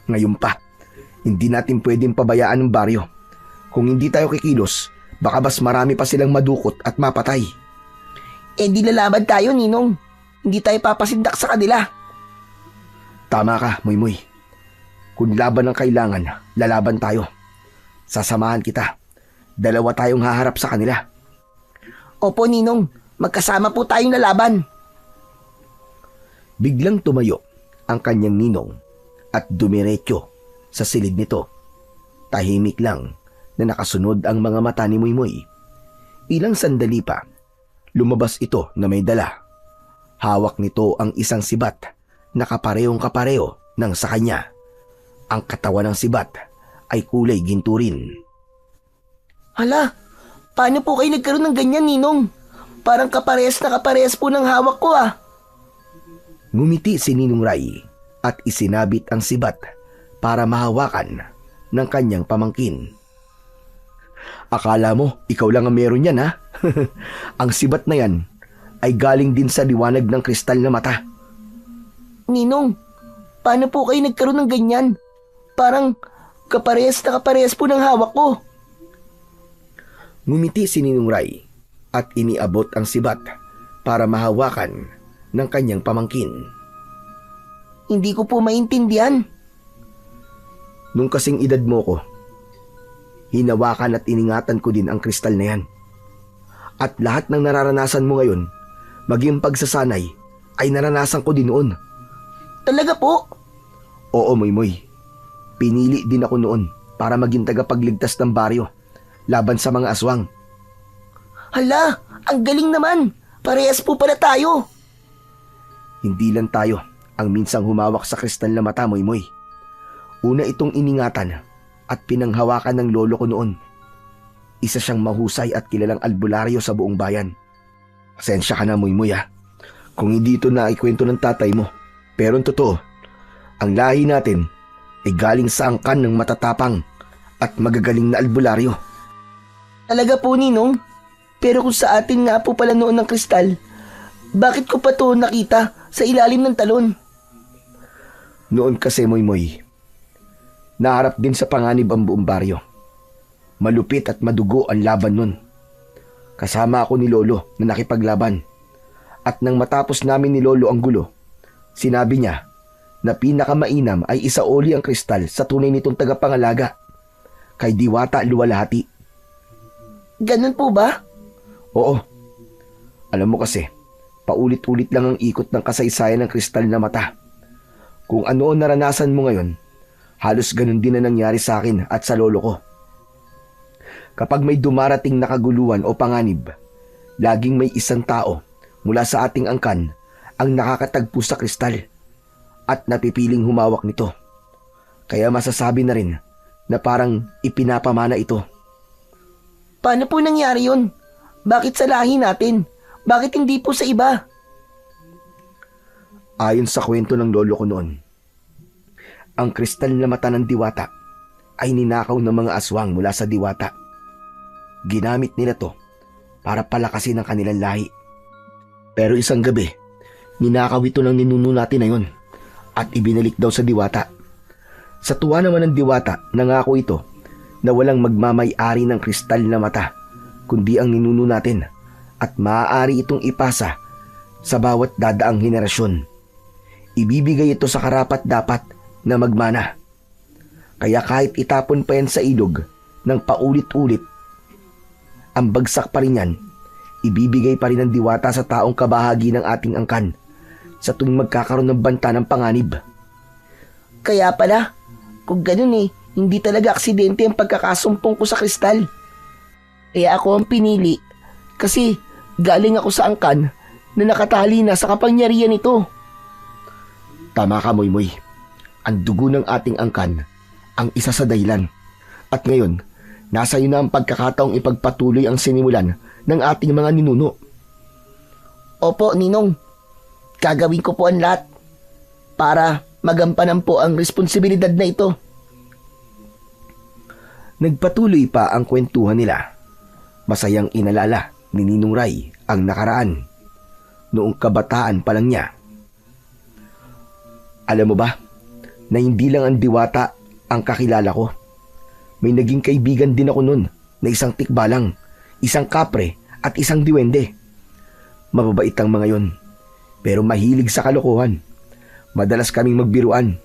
Ngayon pa, hindi natin pwedeng pabayaan ng baryo. Kung hindi tayo kikilos, baka mas marami pa silang madukot at mapatay. Di lalaban tayo, Ninong. Hindi tayo papasindak sa kanila. Tama ka, Moymoy. Kung laban ang kailangan, lalaban tayo. Sasamahan kita. Dalawa tayong haharap sa kanila. Opo, Ninong. Magkasama po tayong lalaban. Biglang tumayo ang kanyang ninong at dumiretso sa silid nito. Tahimik lang na nakasunod ang mga mata ni Moymoy. Ilang sandali pa, lumabas ito na may dala. Hawak nito ang isang sibat na kaparehong kapareho ng sa kanya. Ang katawan ng sibat ay kulay ginto rin. Hala, paano po kayo nagkaroon ng ganyan, Ninong? Parang kaparehas na kaparehas po ng hawak ko ah. Ngumiti si Ninong Ray at isinabit ang sibat para mahawakan ng kanyang pamangkin. Akala mo, ikaw lang ang meron yan ha? Ang sibat na yan ay galing din sa liwanag ng kristal na mata. Ninong, paano po kayo nagkaroon ng ganyan? Parang kaparehas na kaparehas po ng hawak ko. Ngumiti si Ninong Ray at iniabot ang sibat para mahawakan ng kanyang pamangkin. Hindi ko po maintindihan. Nung kasing edad mo ko, hinawakan at iningatan ko din ang kristal na yan. At lahat ng nararanasan mo ngayon, maging pagsasanay, ay naranasan ko din noon. Talaga po? Oo, Moymoy. Pinili din ako noon para maging tagapagligtas ng baryo laban sa mga aswang. Hala, ang galing naman. Parehas po pala tayo. Hindi lang tayo ang minsang humawak sa kristal na mata, Moymoy. Una itong iningatan at pinanghawakan ng lolo ko noon. Isa siyang mahusay at kilalang albularyo sa buong bayan. Pasensya ka na, Moymoy ha. Kung hindi ito na ikwento ng tatay mo. Pero ang totoo, ang lahi natin ay galing sa angkan ng matatapang at magagaling na albularyo. Talaga po, Ninong? Pero kung sa atin nga po pala noon ng kristal, bakit ko pa to nakita sa ilalim ng talon? Noon kasi, Moymoy, naharap din sa panganib ang buong baryo. Malupit at madugo ang laban nun. Kasama ako ni Lolo na nakipaglaban. At nang matapos namin ni Lolo ang gulo, sinabi niya na pinakamainam ay isaoli ang kristal sa tunay nitong tagapangalaga, kay Diwata Luwalhati. Ganun po ba? Oo. Alam mo kasi, paulit-ulit lang ang ikot ng kasaysayan ng kristal na mata. Kung ano ang naranasan mo ngayon, halos ganun din na nangyari sa akin at sa lolo ko. Kapag may dumarating na kaguluhan o panganib, laging may isang tao mula sa ating angkan ang nakakatagpo sa kristal at napipiling humawak nito. Kaya masasabi na rin na parang ipinapamana ito. Paano po nangyari yun? Bakit sa lahi natin? Bakit hindi po sa iba? Ayon sa kwento ng lolo ko noon, ang kristal na mata ng Diwata ay ninakaw ng mga aswang mula sa Diwata. Ginamit nila to para palakasin ang kanilang lahi. Pero isang gabi, ninakaw ito ng ninuno natin na yun at ibinalik daw sa Diwata. Sa tuwa naman ng Diwata, nangako ito na walang magmamay-ari ng kristal na mata kundi ang ninuno natin at maaari itong ipasa sa bawat dadaang henerasyon. Ibibigay ito sa karapat-dapat na magmana. Kaya kahit itapon pa yan sa ilog ng paulit-ulit, ang bagsak pa rin yan, ibibigay pa rin ng Diwata sa taong kabahagi ng ating angkan sa tuwing magkakaroon ng banta ng panganib. Kaya pala, kung ganun hindi talaga aksidente ang pagkakasumpong ko sa kristal. Kaya ako ang pinili kasi galing ako sa angkan na nakatali na sa kapangyarihan nito. Tama ka, Moymoy. Ang dugo ng ating angkan ang isa sa dahilan. At ngayon, nasa iyo na ang pagkakataong ipagpatuloy ang sinimulan ng ating mga ninuno. Opo, Ninong. Gagawin ko po ang lahat para magampanan po ang responsibilidad na ito. Nagpatuloy pa ang kwentuhan nila. Masayang inalala ni Ninong Ray ang nakaraan. Noong kabataan pa lang niya. Alam mo ba, na hindi lang ang diwata ang kakilala ko. May naging kaibigan din ako noon na isang tikbalang, isang kapre at isang diwende. Mababait ang mga yon, pero mahilig sa kalokohan. Madalas kaming magbiruan.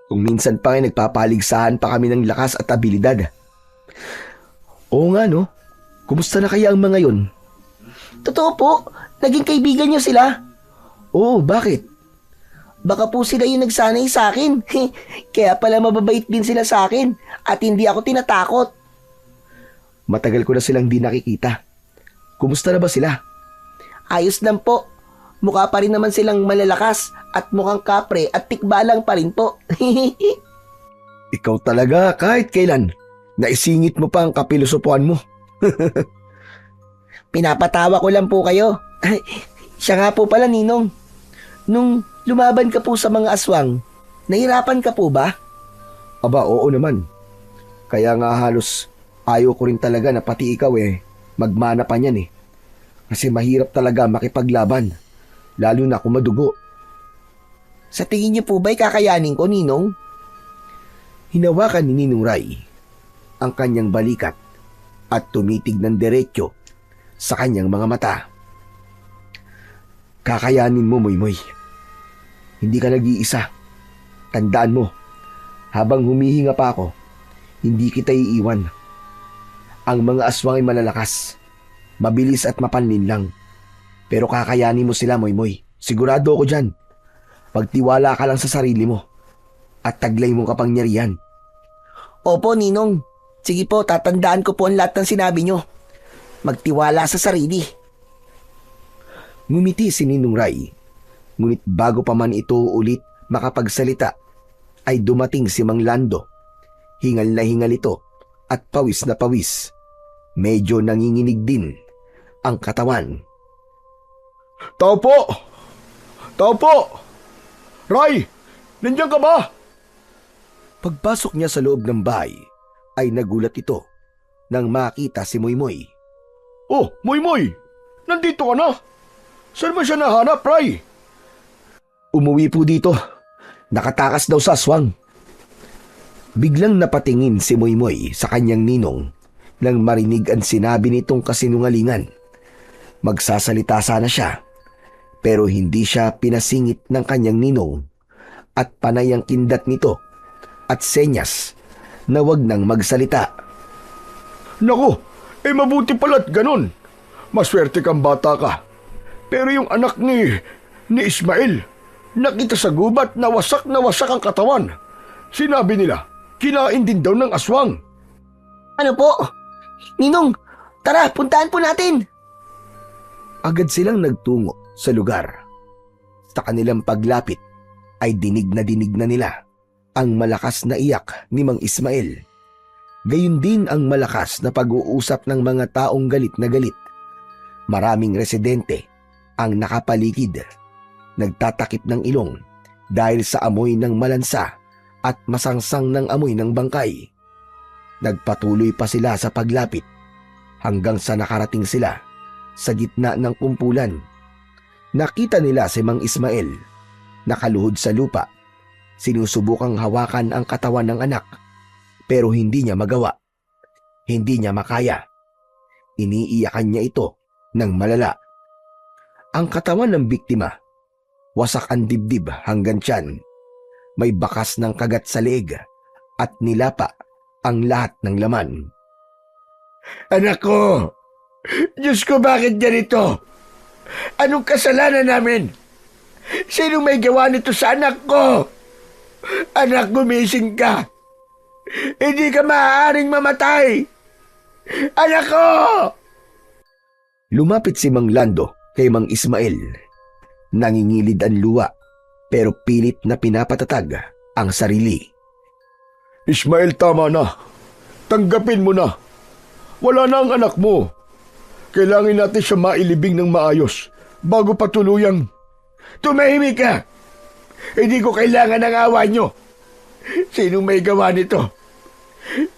Kung minsan pa ay nagpapaligsahan pa kami ng lakas at abilidad. Oo nga no, kumusta na kaya ang mga yon? Totoo po, naging kaibigan niyo sila. Oo, bakit? Baka po sila yung nagsanay sa akin. Kaya pala mababait din sila sa akin at hindi ako tinatakot. Matagal ko na silang di nakikita. Kumusta na ba sila? Ayos lang po. Mukha pa rin naman silang malalakas at mukhang kapre at tikbalang pa rin po. Ikaw talaga kahit kailan. Naisingit mo pa ang kapilosopuan mo. Pinapatawa ko lang po kayo. Siya nga po pala, Ninong. Nung lumaban ka po sa mga aswang, nahirapan ka po ba? Aba, oo naman. Kaya nga halos ayaw ko rin talaga na pati ikaw magmana pa niyan Kasi mahirap talaga makipaglaban, lalo na kung madugo. Sa tingin niyo po ba'y kakayanin ko, Ninong? Hinawakan ni Ninong Ray ang kanyang balikat at tumitig ng diretsyo sa kanyang mga mata. Kakayanin mo, Moymoy. Hindi ka nag-iisa. Tandaan mo, habang humihinga pa ako, hindi kita iiwan. Ang mga aswang ay malalakas, mabilis at mapanlinlang. Pero kakayanin mo sila, Moymoy. Sigurado ako dyan. Pagtiwala ka lang sa sarili mo at taglay mong kapangyarihan. Opo, Ninong. Sige po, tatandaan ko po ang lahat ng sinabi niyo. Magtiwala sa sarili. Ngumiti si Ninong Ray. Ngunit bago pa man ito ulit makapagsalita, ay dumating si Mang Lando. Hingal na hingal ito at pawis na pawis. Medyo nanginginig din ang katawan. Tao po! Tao po! Ray! Nandiyan ka ba? Pagpasok niya sa loob ng bahay, ay nagulat ito nang makita si Moymoy. Oh, Moymoy! Nandito ka na! Saan mo siya nahanap, Ray? Umuwi po dito. Nakatakas daw sa aswang. Biglang napatingin si Moymoy sa kanyang ninong nang marinig ang sinabi nitong kasinungalingan. Magsasalita sana siya, pero hindi siya pinasingit ng kanyang ninong at panay ang kindat nito at senyas na wag nang magsalita. Naku, mabuti pala't ganun. Maswerte kang bata ka. Pero yung anak ni Ismael, nakita sa gubat na wasak ang katawan. Sinabi nila, kinain din daw ng aswang. Ano po? Ninong, tara, puntahan po natin. Agad silang nagtungo sa lugar. Sa kanilang paglapit ay dinig na nila ang malakas na iyak ni Mang Ismael. Gayun din ang malakas na pag-uusap ng mga taong galit na galit. Maraming residente ang nakapaligid, nagtatakip ng ilong dahil sa amoy ng malansa at masangsang ng amoy ng bangkay. Nagpatuloy pa sila sa paglapit hanggang sa nakarating sila sa gitna ng kumpulan. Nakita nila si Mang Ismael, nakaluhod sa lupa. Sinusubukang hawakan ang katawan ng anak, pero hindi niya magawa. Hindi niya makaya. Iniiyakan niya ito ng malala. Ang katawan ng biktima, wasak ang dibdib hanggang tiyan. May bakas ng kagat sa leeg at nilapa ang lahat ng laman. Anak ko! Diyos ko, bakit ganito? Anong kasalanan namin? Sino may gawa nito sa anak ko? Anak, gumising ka. Hindi ka maaaring mamatay. Anak ko! Lumapit si Mang Lando kay Mang Ismael. Nangingilid ang luwa pero pilit na pinapatatag ang sarili. Ismael, tama na. Tanggapin mo na. Wala na ang anak mo. Kailangan natin siya mailibing ng maayos bago patuluyang... Tumahimik ka! Hindi ko kailangan ng awa nyo. Sinong may gawa nito?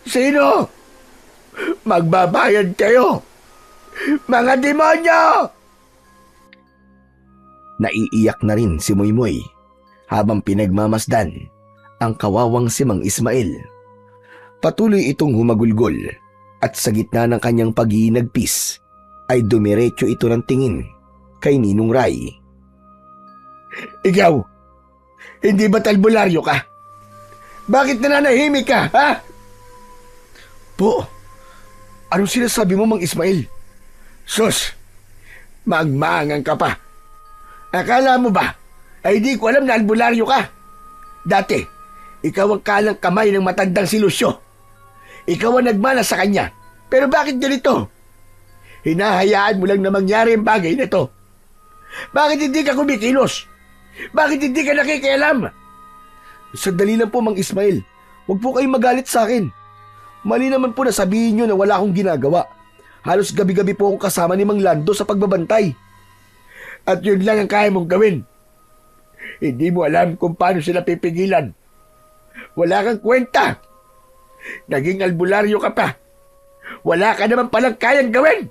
Sino? Magbabayad kayo! Mga demonyo! Naiiyak na rin si Moymoy habang pinagmamasdan ang kawawang si Mang Ismael. Patuloy itong humagulgol at sa gitna ng kanyang pag-iinagpis ay dumiretso ito ng tingin kay Ninong Ray. Ikaw, hindi ba talbularyo ka? Bakit nananahimik ka, ha? Po, anong sinasabi mo, Mang Ismael? Sus, magmaangan ka pa. Akala mo ba ay di ko alam na albularyo ka? Dati, ikaw ang kalang kamay ng matandang si Lucio. Ikaw ang nagmana sa kanya. Pero bakit ganito? Hinahayaan mo lang na mangyari ang bagay na to. Bakit hindi ka kumikilos? Bakit hindi ka nakikialam? Sandali lang po, Mang Ismael. Huwag po kayong magalit sa akin. Mali naman po na sabihin nyo na wala akong ginagawa. Halos gabi-gabi po akong kasama ni Mang Lando sa pagbabantay. At yun lang ang kaya mong gawin. Hindi mo alam kung paano sila pipigilan. Wala kang kwenta. Naging albularyo ka pa. Wala ka naman palang kayang gawin.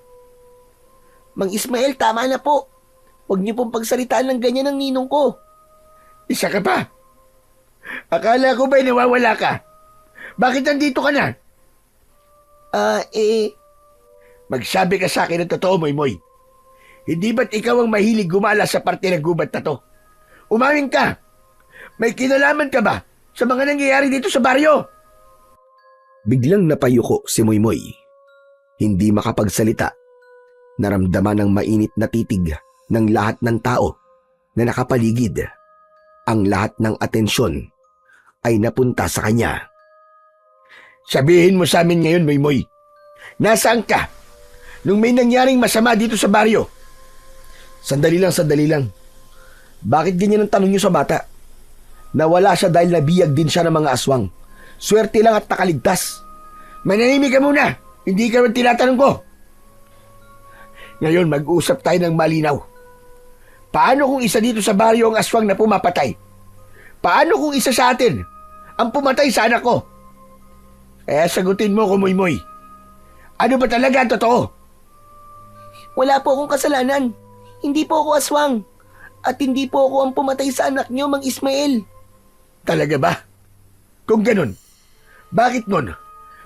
Mang Ismael, tama na po. Huwag niyo pong pagsalitaan ng ganyan ng ninong ko. Isa ka pa. Akala ko ba'y nawawala ka? Bakit nandito ka na? Magsabi ka sa akin ng totoo, Moymoy. Hindi ba't ikaw ang mahilig gumala sa parte ng gubat na to? Umamin ka! May kinalaman ka ba sa mga nangyayari dito sa baryo? Biglang napayuko si Moymoy. Hindi makapagsalita. Naramdaman ng mainit na titig ng lahat ng tao na nakapaligid. Ang lahat ng atensyon ay napunta sa kanya. Sabihin mo sa amin ngayon, Moymoy. Nasaan ka nung may nangyaring masama dito sa baryo? Sandali lang. Bakit ganyan ang tanong niyo sa bata? Nawala siya dahil nabiyag din siya ng mga aswang. Swerte lang at nakaligtas. Manahimik ka muna. Hindi ka man tinatanong ko. Ngayon mag-usap tayo ng malinaw. Paano kung isa dito sa baryo ang aswang na pumapatay? Paano kung isa sa atin ang pumatay sa anak ko? Kaya sagutin mo ko, Moymoy. Ano ba talaga ang totoo? Wala po akong kasalanan. Hindi po ako aswang. At hindi po ako ang pumatay sa anak niyo, Mang Ismael. Talaga ba? Kung ganun, bakit nun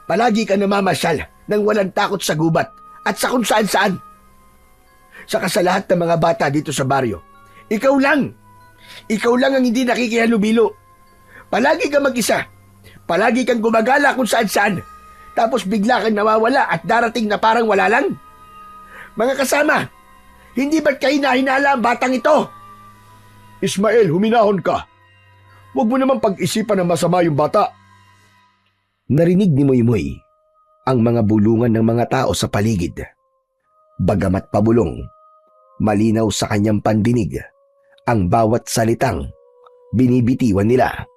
palagi ka namamasyal ng walang takot sa gubat at sa kung saan-saan? Saka sa lahat ng mga bata dito sa baryo, ikaw lang ang hindi nakikihalubilo. Palagi kang mag-isa. Palagi kang gumagala kung saan-saan. Tapos bigla kang nawawala at darating na parang wala lang. Mga kasama, hindi ba't kayo nahinala ang batang ito? Ismael, huminahon ka. Huwag mo naman pag-isipan na masama yung bata. Narinig ni Moymoy ang mga bulungan ng mga tao sa paligid. Bagamat pabulong, malinaw sa kanyang pandinig ang bawat salitang binibitiwan nila.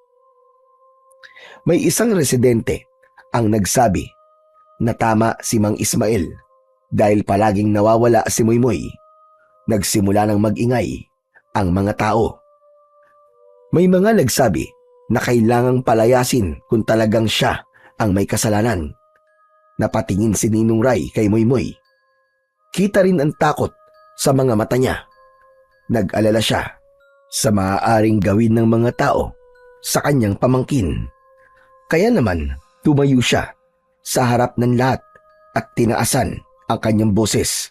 May isang residente ang nagsabi na tama si Mang Ismael dahil palaging nawawala si Moymoy. Nagsimula ng mag-ingay ang mga tao. May mga nagsabi na kailangang palayasin kung talagang siya ang may kasalanan. Napatingin si Ninong Ray kay Moymoy. Kita rin ang takot sa mga mata niya. Nag-alala siya sa maaaring gawin ng mga tao sa kanyang pamangkin. Kaya naman tumayo siya sa harap ng lahat at tinaasan ang kanyang boses.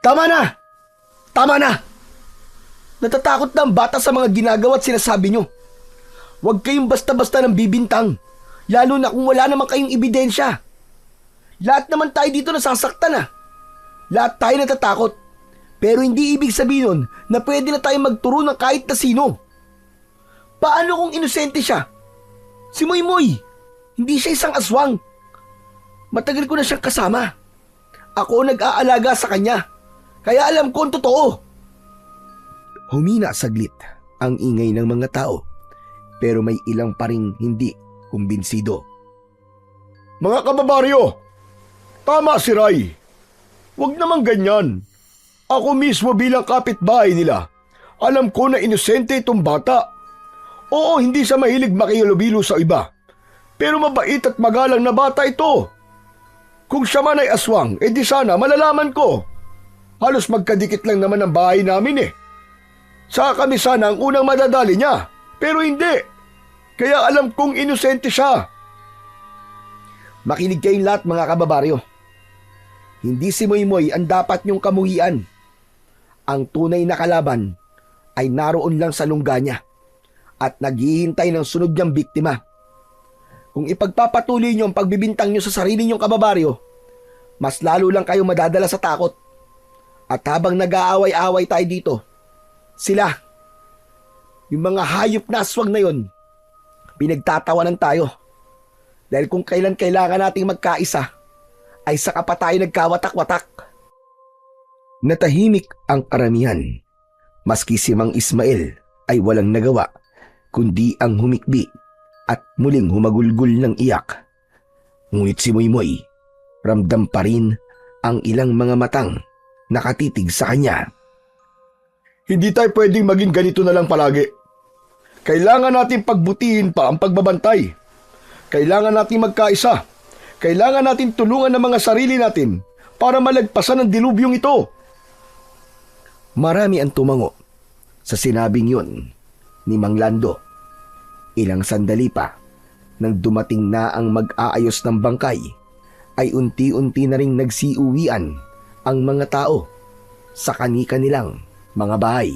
Tama na! Tama na! Natatakot na ang bata sa mga ginagawa at sinasabi nyo. Huwag kayong basta-basta ng bibintang, lalo na kung wala naman kayong ebidensya. Lahat naman tayo dito nasasaktan na. Lahat tayo natatakot. Pero hindi ibig sabihin nun na pwede na tayo magturo ng kahit na sino. Paano kung inosente siya? Si Moymoy, hindi siya isang aswang. Matagal ko na siyang kasama. Ako nag-aalaga sa kanya. Kaya alam ko ang totoo. Humina saglit ang ingay ng mga tao. pero may ilang pa ring hindi kumbinsido. Mga kababaryo, tama si Ray. Huwag naman ganyan. Ako mismo bilang kapitbahay nila, alam ko na inosente itong bata. Oo, hindi siya mahilig makihilubilo sa iba, pero mabait at magalang na bata ito. Kung siya man ay aswang, edi sana malalaman ko. Halos magkadikit lang naman ang bahay namin eh. Saka kami sana ang unang madadali niya, pero hindi. Kaya alam kong inosente siya. Makinig kayong lahat mga kababaryo. Hindi si Moymoy ang dapat niyong kamuhian. Ang tunay na kalaban ay naroon lang sa lungga niya at naghihintay ng sunod niyang biktima. Kung ipagpapatuloy niyo ang pagbibintang niyo sa sarili niyong kababaryo, mas lalo lang kayo madadala sa takot. At habang nag-aaway-away tayo dito, sila, yung mga hayop na aswang na yon, pinagtatawanan tayo. Dahil kung kailan kailangan nating magkaisa, ay saka pa tayo nagkawatak-watak. Natahimik ang karamihan. Maski si Mang Ismael ay walang nagawa, kundi ang humikbi at muling humagulgul ng iyak. Ngunit si Moymoy, ramdam pa rin ang ilang mga matang nakatitig sa kanya. Hindi tayo pwedeng maging ganito na lang palagi. Kailangan natin pagbutihin pa ang pagbabantay. Kailangan natin magkaisa. Kailangan natin tulungan ng mga sarili natin para malagpasan ang dilubyong ito. Marami ang tumango sa sinabing yun ni Mang Lando. Ilang sandali pa, nang dumating na ang mag-aayos ng bangkay, ay unti-unti na ring nagsiuwian ang mga tao sa kani-kanilang mga bahay.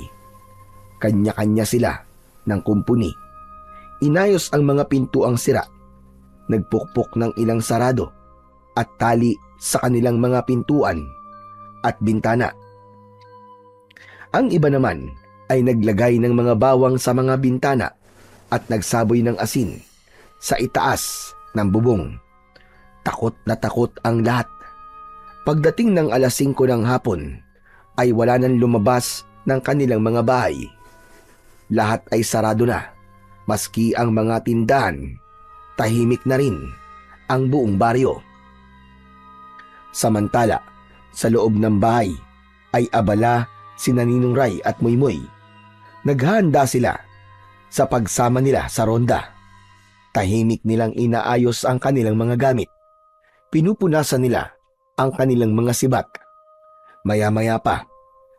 Kanya-kanya sila ng kumpuni. Inayos ang mga pintuang sira, nagpukpok ng ilang sarado at tali sa kanilang mga pintuan at bintana. Ang iba naman ay naglagay ng mga bawang sa mga bintana at nagsaboy ng asin sa itaas ng bubong. Takot na takot ang lahat. Pagdating ng 5:00 ng hapon, ay wala nang lumabas ng kanilang mga bahay. Lahat ay sarado na, maski ang mga tindahan. Tahimik na rin ang buong baryo. Samantala, sa loob ng bahay ay abala si Ninong Ray at Moymoy. Naghahanda sila sa pagsama nila sa ronda. Tahimik nilang inaayos ang kanilang mga gamit. Pinupunasan nila ang kanilang mga sibat. Maya-maya pa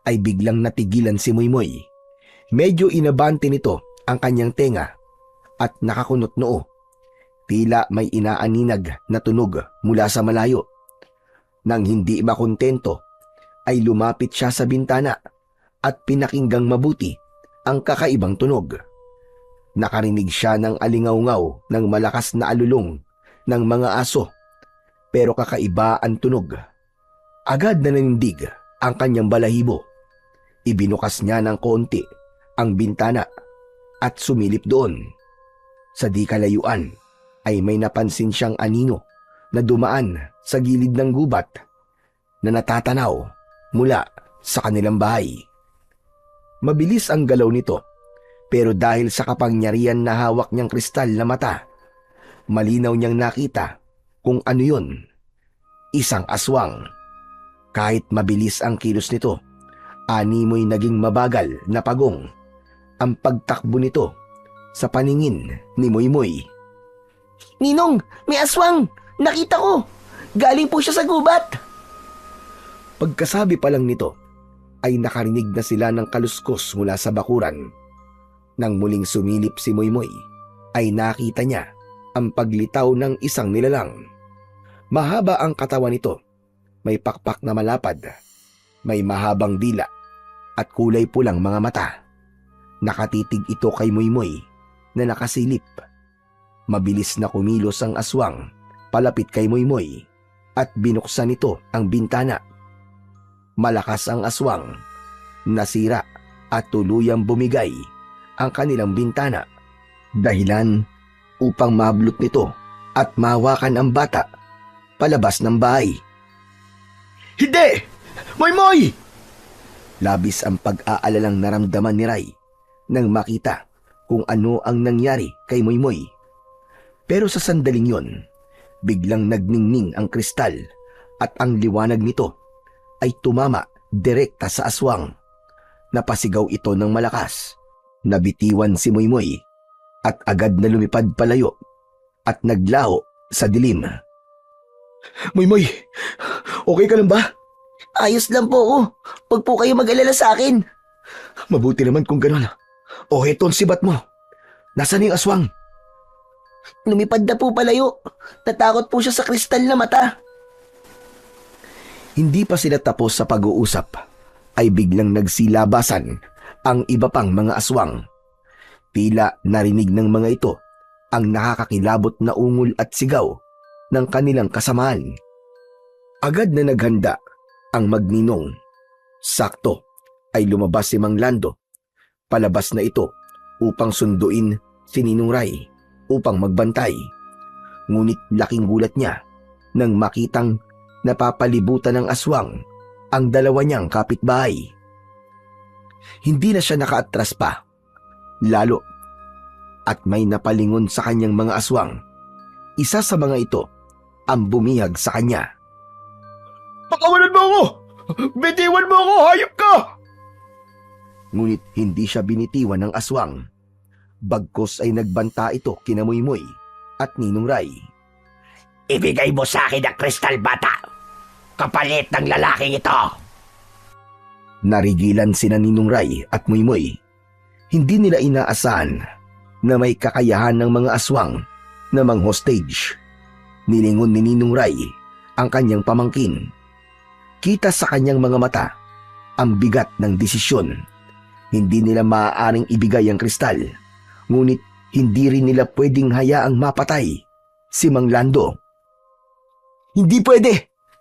ay biglang natigilan si Moymoy. Medyo inabante nito ang kanyang tenga at nakakunot noo. Tila may inaaninag na tunog mula sa malayo. Nang hindi makontento, ay lumapit siya sa bintana at pinakinggang mabuti ang kakaibang tunog. Nakarinig siya ng alingaw-ngaw ng malakas na alulong ng mga aso, pero kakaiba ang tunog. Agad na nanindig ang kanyang balahibo. Ibinukas niya ng konti ang bintana at sumilip doon. Sa di kalayuan ay may napansin siyang anino na dumaan sa gilid ng gubat na natatanaw mula sa kanilang bahay. Mabilis ang galaw nito, pero dahil sa kapangyarihan na hawak niyang kristal na mata, malinaw niyang nakita kung ano yun. Isang aswang. Kahit mabilis ang kilos nito, animoy naging mabagal na pagong ang pagtakbo nito sa paningin ni Moymoy. Ninong, may aswang! Nakita ko! Galing po siya sa gubat! Pagkasabi pa lang nito, ay nakarinig na sila ng kaluskos mula sa bakuran. Nang muling sumilip si Moymoy, ay nakita niya ang paglitaw ng isang nilalang. Mahaba ang katawan nito, may pakpak na malapad, may mahabang dila, at kulay pulang mga mata. Nakatitig ito kay Moymoy na nakasilip. Mabilis na kumilos ang aswang palapit kay Moymoy at binuksan nito ang bintana. Malakas ang aswang, nasira at tuluyang bumigay ang kanilang bintana, dahilan upang mablot nito at mahawakan ang bata palabas ng bahay. Hindi! Moymoy! Labis ang pag-aalalang naramdaman ni Ray nang makita kung ano ang nangyari kay Moymoy. Pero sa sandaling yon, biglang nagningning ang kristal at ang liwanag nito ay tumama direkta sa aswang. Napasigaw ito ng malakas. Nabitiwan si Moymoy at agad na lumipad palayo at naglaho sa dilim. Moymoy, okay ka lang ba? Ayos lang po, oh. Huwag po kayo mag-alala sa akin. Mabuti naman kung gano'n. O heto ang sibat mo. Nasaan yung aswang? Lumipad na po palayo. Natakot po siya sa kristal na mata. Hindi pa sila tapos sa pag-uusap ay biglang nagsilabasan ang iba pang mga aswang. Tila narinig ng mga ito ang nakakakilabot na ungol at sigaw ng kanilang kasamaan. Agad na naghanda ang magninong. Sakto ay lumabas si Mang Lando. Palabas na ito upang sunduin si Ninong Ray upang magbantay. Ngunit laking gulat niya nang makitang napapalibutan ng aswang ang dalawa niyang kapitbahay. Hindi na siya nakaatras pa, lalo at may napalingon sa kanyang mga aswang. Isa sa mga ito ang bumihag sa kanya. Pakawalan mo ako! Bitiwan mo ako! Hayop ka! Ngunit hindi siya binitiwan ng aswang. Bagkos ay nagbanta ito kina Moymoy at Ninong Ray. Ibigay mo sa akin ang kristal, bata. Kapalit ng lalaking ito. Narigilan sina Ninong Ray at Moymoy. Hindi nila inaasahan na may kakayahan ng mga aswang na mang-hostage. Nilingon ni Ninong Ray ang kanyang pamangkin. Kita sa kanyang mga mata ang bigat ng desisyon. Hindi nila maaaring ibigay ang kristal, ngunit hindi rin nila pwedeng hayaang mapatay si Mang Lando. Hindi pwede.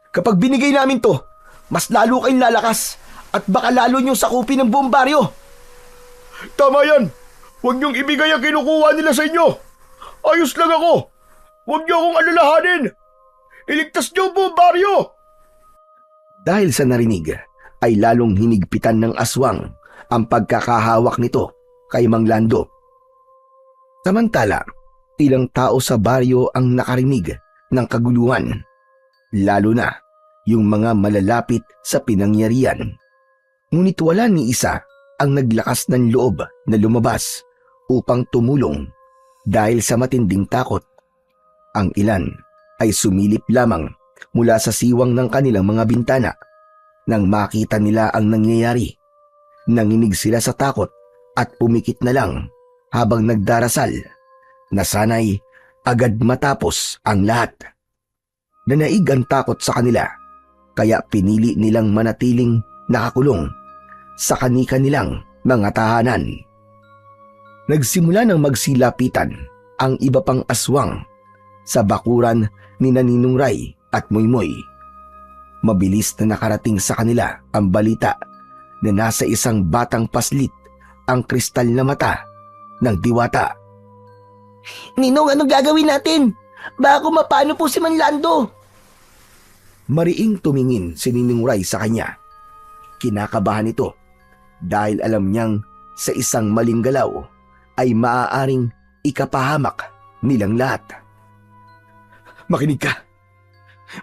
Kapag binigay namin to, mas lalo kayong lalakas at baka lalo niyong sakupin ng buong baryo. Tama yan! Huwag niyong ibigay ang kinukuha nila sa inyo! Ayos lang ako! Huwag niyo akong alalahanin! Iligtas niyo po, baryo! Dahil sa narinig, ay lalong hinigpitan ng aswang ang pagkakahawak nito kay Mang Lando. Samantala, ilang tao sa baryo ang nakarinig ng kaguluhan, lalo na yung mga malalapit sa pinangyarihan. Ngunit wala ni isa ang naglakas ng loob na lumabas upang tumulong dahil sa matinding takot. Ang ilan ay sumilip lamang mula sa siwang ng kanilang mga bintana. Nang makita nila ang nangyayari, nanginig sila sa takot at pumikit na lang habang nagdarasal na sana'y agad matapos ang lahat. Nanaig ang takot sa kanila, kaya pinili nilang manatiling nakakulong sa kani-kanilang mga tahanan. Nagsimula ng magsilapitan ang iba pang aswang sa bakuran ni Ninong Ray at Moymoy. Mabilis na nakarating sa kanila ang balita na nasa isang batang paslit ang kristal na mata ng diwata. Ninong, anong gagawin natin? Baka mapano po si Mang Lando. Mariing tumingin si Ninong Ray sa kanya. Kinakabahan ito dahil alam niyang sa isang maling galaw ay maaaring ikapahamak nilang lahat. Makinig ka.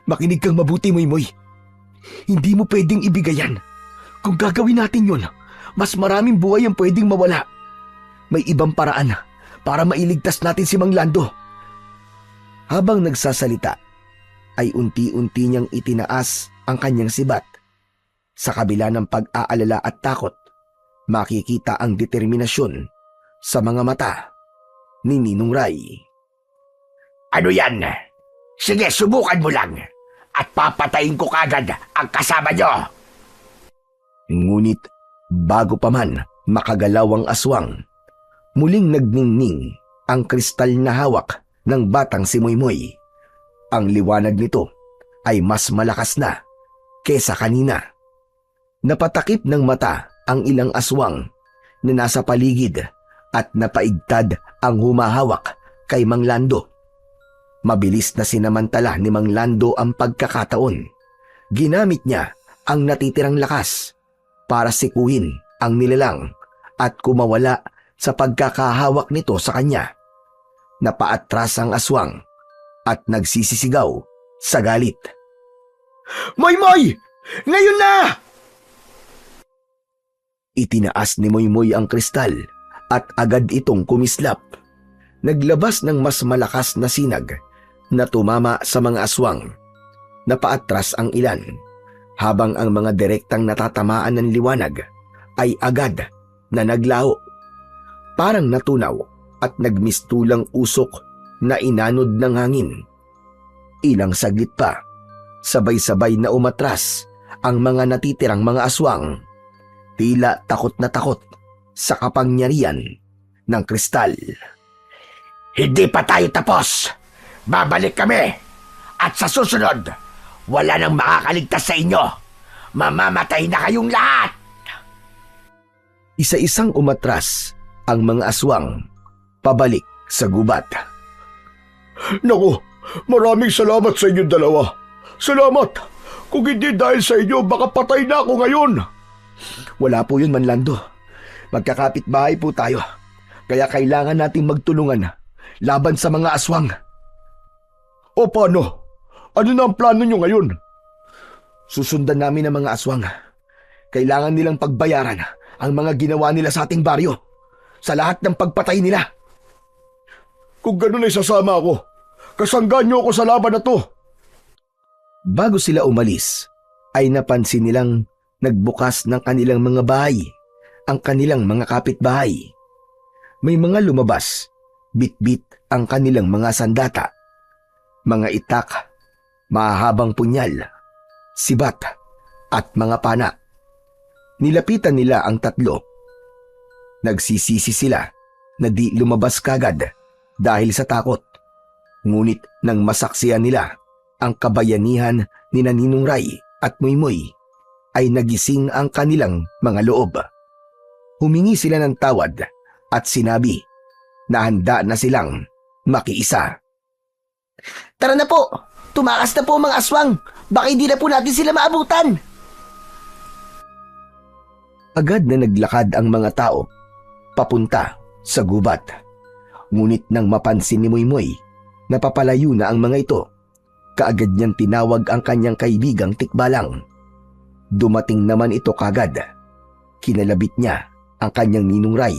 Makinig kang mabuti, Moymoy. Hindi mo pwedeng ibigay yan. Kung gagawin natin yon, mas maraming buhay ang pwedeng mawala. May ibang paraan para mailigtas natin si Mang Lando. Habang nagsasalita, ay unti-unti niyang itinaas ang kanyang sibat. Sa kabila ng pag-aalala at takot, makikita ang determinasyon sa mga mata ni Ninong Ray. Ano yan? Sige, subukan mo lang. At papatayin ko kagad ang kasama nyo. Ngunit bago pa man makagalaw ang aswang, muling nagningning ang kristal na hawak ng batang si Moymoy. Ang liwanag nito ay mas malakas na kesa kanina. Napatakip ng mata ang ilang aswang na nasa paligid at napaigtad ang humahawak kay Mang Lando. Mabilis na sinamantala ni Mang Lando ang pagkakataon. Ginamit niya ang natitirang lakas para sikuhin ang nilalang at kumawala sa pagkakahawak nito sa kanya. Napaatras ang aswang at nagsisisigaw sa galit. Moymoy! Ngayon na! Itinaas ni Moymoy ang kristal at agad itong kumislap. Naglabas ng mas malakas na sinag na tumama sa mga aswang. Napaatras ang ilan, habang ang mga direktang natatamaan ng liwanag ay agad na naglaho. Parang natunaw at nagmistulang usok na inanod ng hangin. Ilang saglit pa, sabay-sabay na umatras ang mga natitirang mga aswang. Tila takot na takot sa kapangyarihan ng kristal. Hindi pa tayo tapos. Babalik kami. At sa susunod, wala nang makakaligtas sa inyo. Mamamatay na kayong lahat. Isa-isang umatras ang mga aswang pabalik sa gubat. Naku, maraming salamat sa inyong dalawa. Salamat! Kung hindi dahil sa inyo, baka patay na ako ngayon. Wala po yun, Manlando. Magkakapit-bahay po tayo. Kaya kailangan nating magtulungan laban sa mga aswang. O paano? Ano na ang plano nyo ngayon? Susundan namin ang mga aswang. Kailangan nilang pagbayaran ang mga ginawa nila sa ating baryo. Sa lahat ng pagpatay nila. Kung ganun ay sasama ako. Kasanggan nyo ako sa laban na to. Bago sila umalis, ay napansin nilang nagbukas ng kanilang mga bahay ang kanilang mga kapitbahay. May mga lumabas, bit-bit ang kanilang mga sandata, mga itak, mahahabang punyal, sibat, at mga pana. Nilapitan nila ang tatlo. Nagsisisi sila na di lumabas kagad dahil sa takot. Ngunit nang masaksiyan nila ang kabayanihan ni Ninong Ray at Moymoy, ay nagising ang kanilang mga loob. Humingi sila ng tawad at sinabi na handa na silang makiisa. Tara na po. Tumakas na po mga aswang. Baka hindi na po natin sila maabutan. Agad na naglakad ang mga tao papunta sa gubat. Ngunit nang mapansin ni Moymoy na papalayo na ang mga ito, kaagad niyang tinawag ang kanyang kaibigang Tikbalang. Dumating naman ito kagad. Kinalabit niya ang kanyang Ninong Ray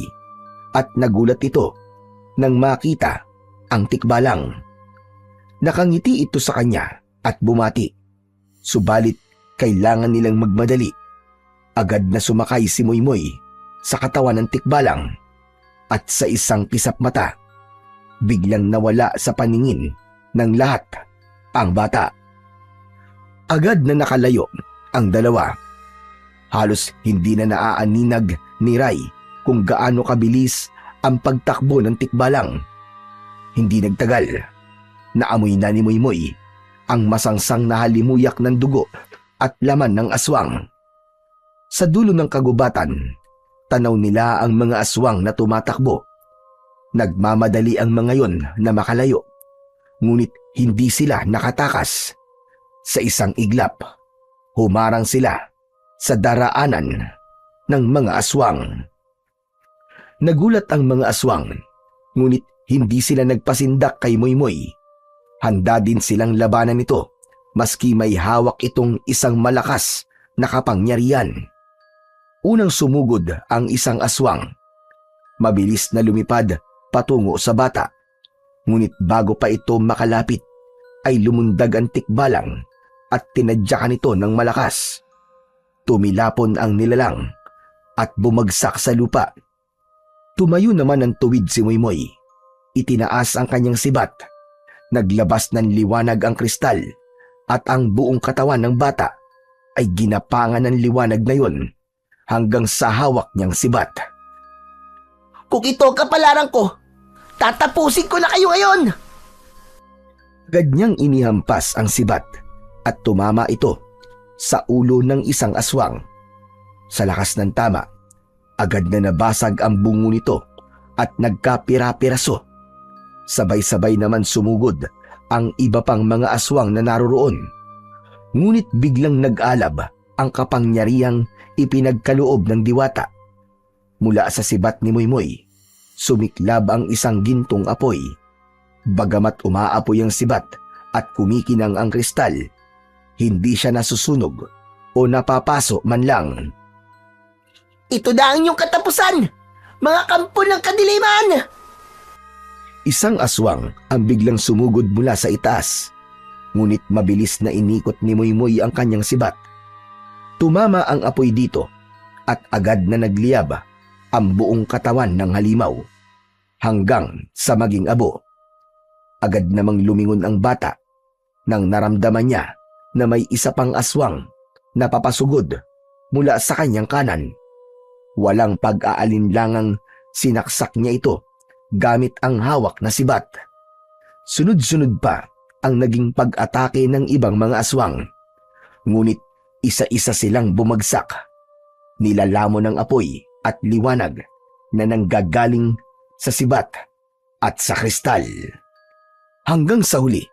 at nagulat ito nang makita ang Tikbalang. Nakangiti ito sa kanya at bumati. Subalit kailangan nilang magmadali. Agad na sumakay si Moymoy sa katawan ng Tikbalang at sa isang kisap mata, biglang nawala sa paningin ng lahat ang bata. Agad na nakalayo ang dalawa. Halos hindi na naaaninag ni Ray kung gaano kabilis ang pagtakbo ng Tikbalang. Hindi nagtagal, naamoy na ni Moymoy ang masangsang na halimuyak ng dugo at laman ng aswang. Sa dulo ng kagubatan, tanaw nila ang mga aswang na tumatakbo. Nagmamadali ang mga yon na makalayo, ngunit hindi sila nakatakas. Sa isang iglap, humarang sila sa daraanan ng mga aswang. Nagulat ang mga aswang, ngunit hindi sila nagpasindak kay Moymoy. Handa din silang labanan ito, maski may hawak itong isang malakas na kapangyarihan. Unang sumugod ang isang aswang. Mabilis na lumipad patungo sa bata. Ngunit bago pa ito makalapit, ay lumundag ang Tikbalang at tinadyakan ito ng malakas. Tumilapon ang nilalang at bumagsak sa lupa. Tumayo naman ng tuwid si Moymoy. Itinaas ang kanyang sibat. Naglabas ng liwanag ang kristal at ang buong katawan ng bata ay ginapangan ng liwanag na yon hanggang sa hawak niyang sibat. Kung ito kapalaran ko, tatapusin ko na kayo ngayon. Agad niyang inihampas ang sibat at tumama ito sa ulo ng isang aswang. Sa lakas ng tama, agad na nabasag ang bungo nito at nagkapira-piraso. Sabay-sabay naman sumugod ang iba pang mga aswang na naroroon. Ngunit biglang nag-alab ang kapangyarihang ipinagkaloob ng diwata. Mula sa sibat ni Moymoy sumiklab ang isang gintong apoy. Bagamat umaapoy ang sibat at kumikinang ang kristal, hindi siya nasusunog o napapaso man lang. Ito na ang inyong katapusan, mga kampo ng kadiliman! Isang aswang ang biglang sumugod mula sa itaas, ngunit mabilis na inikot ni Moymoy ang kanyang sibat. Tumama ang apoy dito at agad na nagliyab ang buong katawan ng halimaw hanggang sa maging abo. Agad namang lumingon ang bata nang naramdaman niya na may isa pang aswang na papasugod mula sa kanyang kanan. Walang pag-aalinlangang sinaksak niya ito gamit ang hawak na sibat. Sunod-sunod pa ang naging pag-atake ng ibang mga aswang. Ngunit isa-isa silang bumagsak. Nilalamon ng apoy at liwanag na nanggagaling sa sibat at sa kristal. Hanggang sa huli,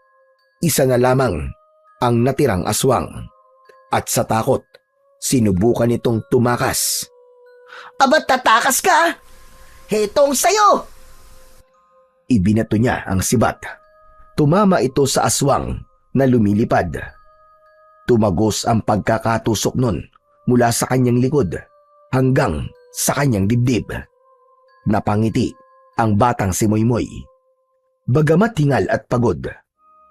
isa na lamang ang natirang aswang. At sa takot, sinubukan nitong tumakas. Aba, tatakas ka! Hetong sayo! Ibinato niya ang sibat. Tumama ito sa aswang na lumilipad. Tumagos ang pagkakatusok nun mula sa kanyang likod hanggang sa kanyang dibdib. Napangiti ang batang si Moymoy. Bagamat hingal at pagod,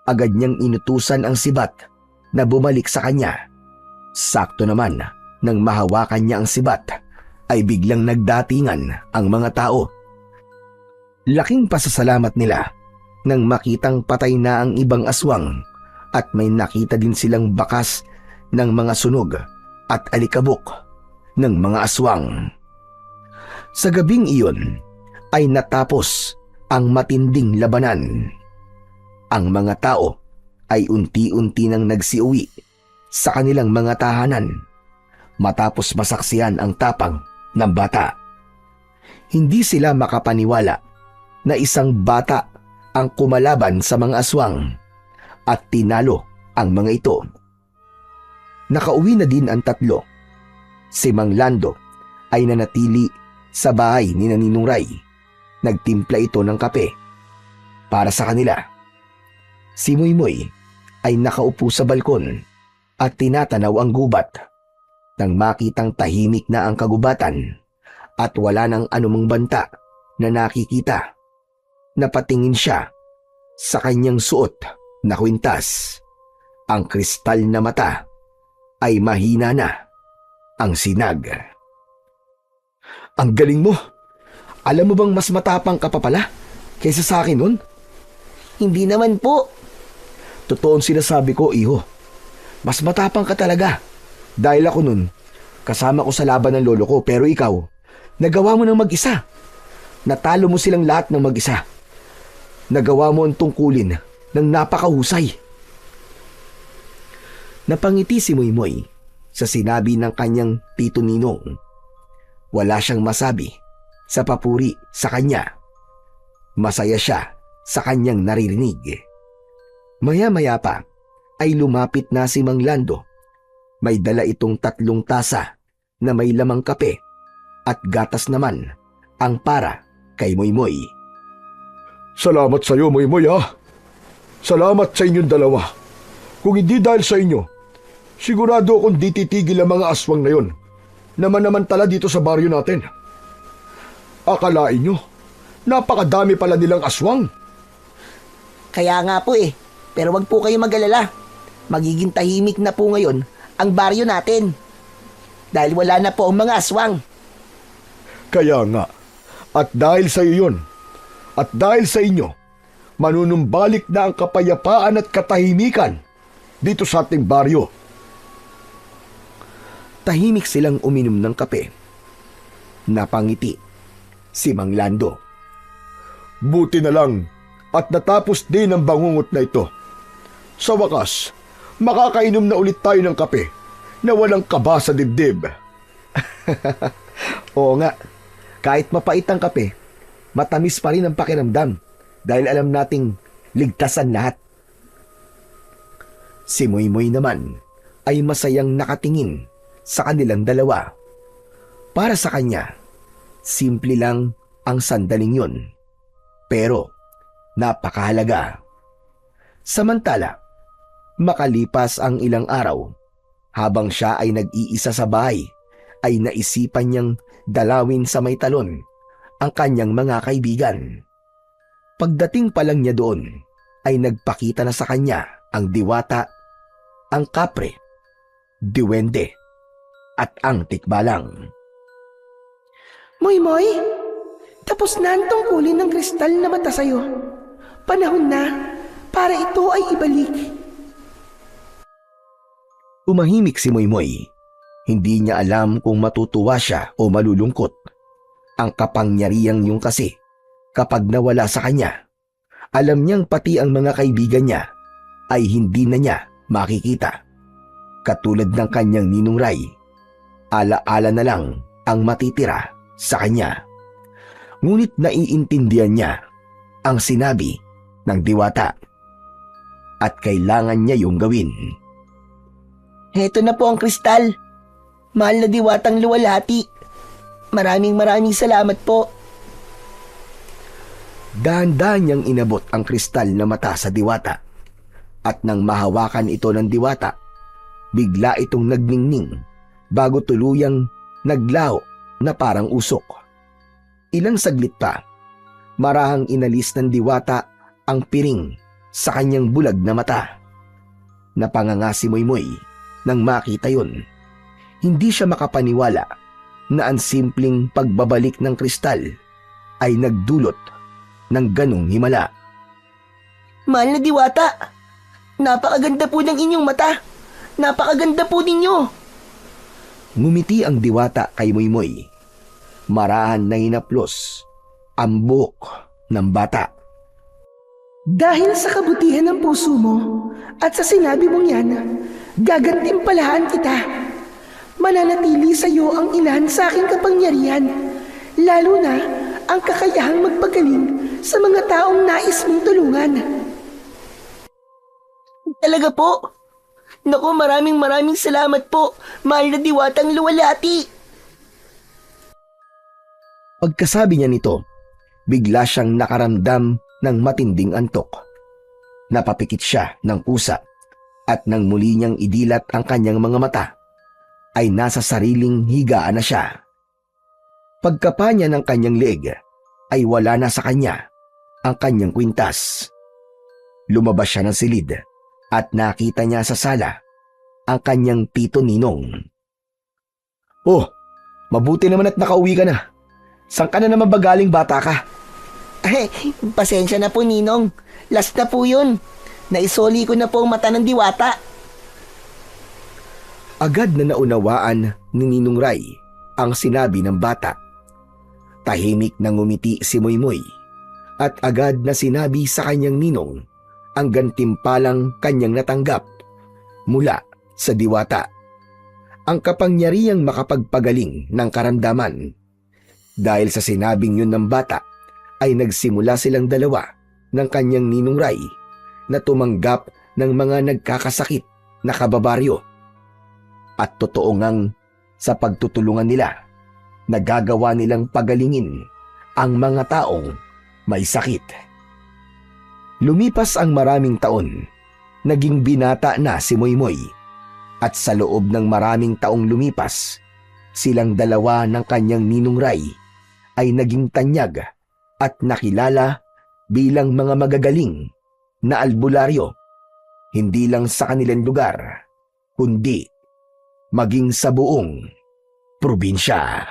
agad niyang inutusan ang sibat na bumalik sa kanya. Sakto naman nang mahawakan niya ang sibat ay biglang nagdatingan ang mga tao. Laking pasasalamat nila nang makitang patay na ang ibang aswang at may nakita din silang bakas ng mga sunog at alikabok ng mga aswang. Sa gabing iyon ay natapos ang matinding labanan. Ang mga tao ay unti-unti nang nagsiuwi sa kanilang mga tahanan matapos masaksihan ang tapang ng bata. Hindi sila makapaniwala na isang bata ang kumalaban sa mga aswang at tinalo ang mga ito. Nakauwi na din ang tatlo. Si Mang Lando ay nanatili sa bahay ni Ninong Ray. Nagtimpla ito ng kape para sa kanila. Si Moymoy ay nakaupo sa balkon at tinatanaw ang gubat. Nang makitang tahimik na ang kagubatan at wala nang anumang banta na nakikita, napatingin siya sa kanyang suot na kwintas. Ang kristal na mata ay mahina na ang sinag. Ang galing mo! Alam mo bang mas matapang ka pa pala kaysa sa akin nun? Hindi naman po. Totoong sinasabi ko, iho. Mas matapang ka talaga. Dahil ako nun, kasama ko sa laban ng lolo ko, pero ikaw, nagawa mo ng mag-isa. Natalo mo silang lahat ng mag-isa. Nagawa mo ang tungkulin ng napakahusay. Napangiti si Moymoy sa sinabi ng kanyang tito Ninong. Wala siyang masabi sa papuri sa kanya. Masaya siya sa kanyang naririnig. Maya-maya pa ay lumapit na si Mang Lando. May dala itong 3 tasa na may lamang kape at gatas naman ang para kay Moymoy. Salamat sa iyo, Moymoy, ha? Salamat sa inyong dalawa. Kung hindi dahil sa inyo, sigurado akong di titigil ang mga aswang na yon na manamantala dito sa baryo natin. Akalain nyo, napakadami pala nilang aswang. Kaya nga po pero wag po kayo mag-alala. Magiging tahimik na po ngayon ang baryo natin. Dahil wala na po ang mga aswang. Kaya nga, at dahil sa iyo yun, at dahil sa inyo, manunumbalik na ang kapayapaan at katahimikan dito sa ating baryo. Tahimik silang uminom ng kape. Napangiti si Mang Lando. Buti na lang at natapos din ang bangungot na ito. Sa wakas, makakainom na ulit tayo ng kape na walang kaba sa dibdib. Oo nga, kahit mapait ang kape, matamis pa rin ang pakiramdam dahil alam nating ligtas ang lahat. Si Moymoy naman ay masayang nakatingin sa kanilang dalawa. Para sa kanya, simple lang ang sandaling yun. Pero napakahalaga. Samantala, makalipas ang ilang araw, habang siya ay nag-iisa sa bahay, ay naisipan niyang dalawin sa may talon ang kanyang mga kaibigan. Pagdating pa lang niya doon, ay nagpakita na sa kanya ang diwata, ang kapre, diwende, at ang tikbalang. Moy Moy, tapos na ang tungkulin ng kristal na mata sa'yo. Panahon na para ito ay ibalik. Umahimik si Moymoy. Hindi niya alam kung matutuwa siya o malulungkot. Ang kapangyarihang yung kasi, kapag nawala sa kanya, alam niyang pati ang mga kaibigan niya ay hindi na niya makikita. Katulad ng kanyang Ninong Ray, ala-ala na lang ang matitira sa kanya. Ngunit naiintindihan niya ang sinabi ng diwata at kailangan niya yung gawin. Heto na po ang kristal. Mahal na diwatang luwalhati. Maraming salamat po. Dahan-dahan niyang inabot ang kristal na mata sa diwata. At nang mahawakan ito ng diwata, bigla itong nagningning bago tuluyang naglaho na parang usok. Ilang saglit pa, marahang inalis ng diwata ang piring sa kanyang bulag na mata. Napanganga si Moymoy nang makita yun. Hindi siya makapaniwala na ang simpleng pagbabalik ng kristal ay nagdulot ng ganong himala. Mahal na diwata, napakaganda po ng inyong mata. Napakaganda po ninyo. Ngumiti ang diwata kay Moymoy. Marahan na hinaplos ang buhok ng bata. Dahil sa kabutihan ng puso mo at sa sinabi mong yan, gagantimpalahan kita. Mananatili sa iyo ang inahan sa aking kapangyarihan, lalo na ang kakayahang magpagaling sa mga taong nais mong tulungan. Talaga po? Naku, maraming salamat po, mahal na diwatang luwalhati. Pagkasabi niya nito, bigla siyang nakaramdam ng matinding antok. Napapikit siya ng pusa at nang muli niyang idilat ang kanyang mga mata, ay nasa sariling higaan na siya. Pagkapa niya ng kanyang leeg, ay wala na sa kanya ang kanyang kwintas. Lumabas siya ng silid at nakita niya sa sala ang kanyang tito Ninong. Oh, mabuti naman at nakauwi ka na. Saan ka na naman ba galing, bata ka? Ay, pasensya na po, Ninong. Last na po yun. Naisoli ko na po ang mata ng diwata. Agad na naunawaan ni Ninong Ray ang sinabi ng bata. Tahimik na ngumiti si Moymoy at agad na sinabi sa kanyang ninong ang gantimpalang kanyang natanggap mula sa diwata. Ang kapangyarihang makapagpagaling ng karamdaman. Dahil sa sinabing yun ng bata, ay nagsimula silang dalawa ng kanyang Ninong Ray na tumanggap ng mga nagkakasakit na kababaryo. At totoo ngang sa pagtutulungan nila, nagagawa nilang pagalingin ang mga taong may sakit. Lumipas ang maraming taon, naging binata na si Moymoy. At sa loob ng maraming taong lumipas, silang dalawa ng kanyang Ninong Ray ay naging tanyag at nakilala bilang mga magagaling na albularyo, hindi lang sa kanilang lugar, kundi maging sa buong probinsya.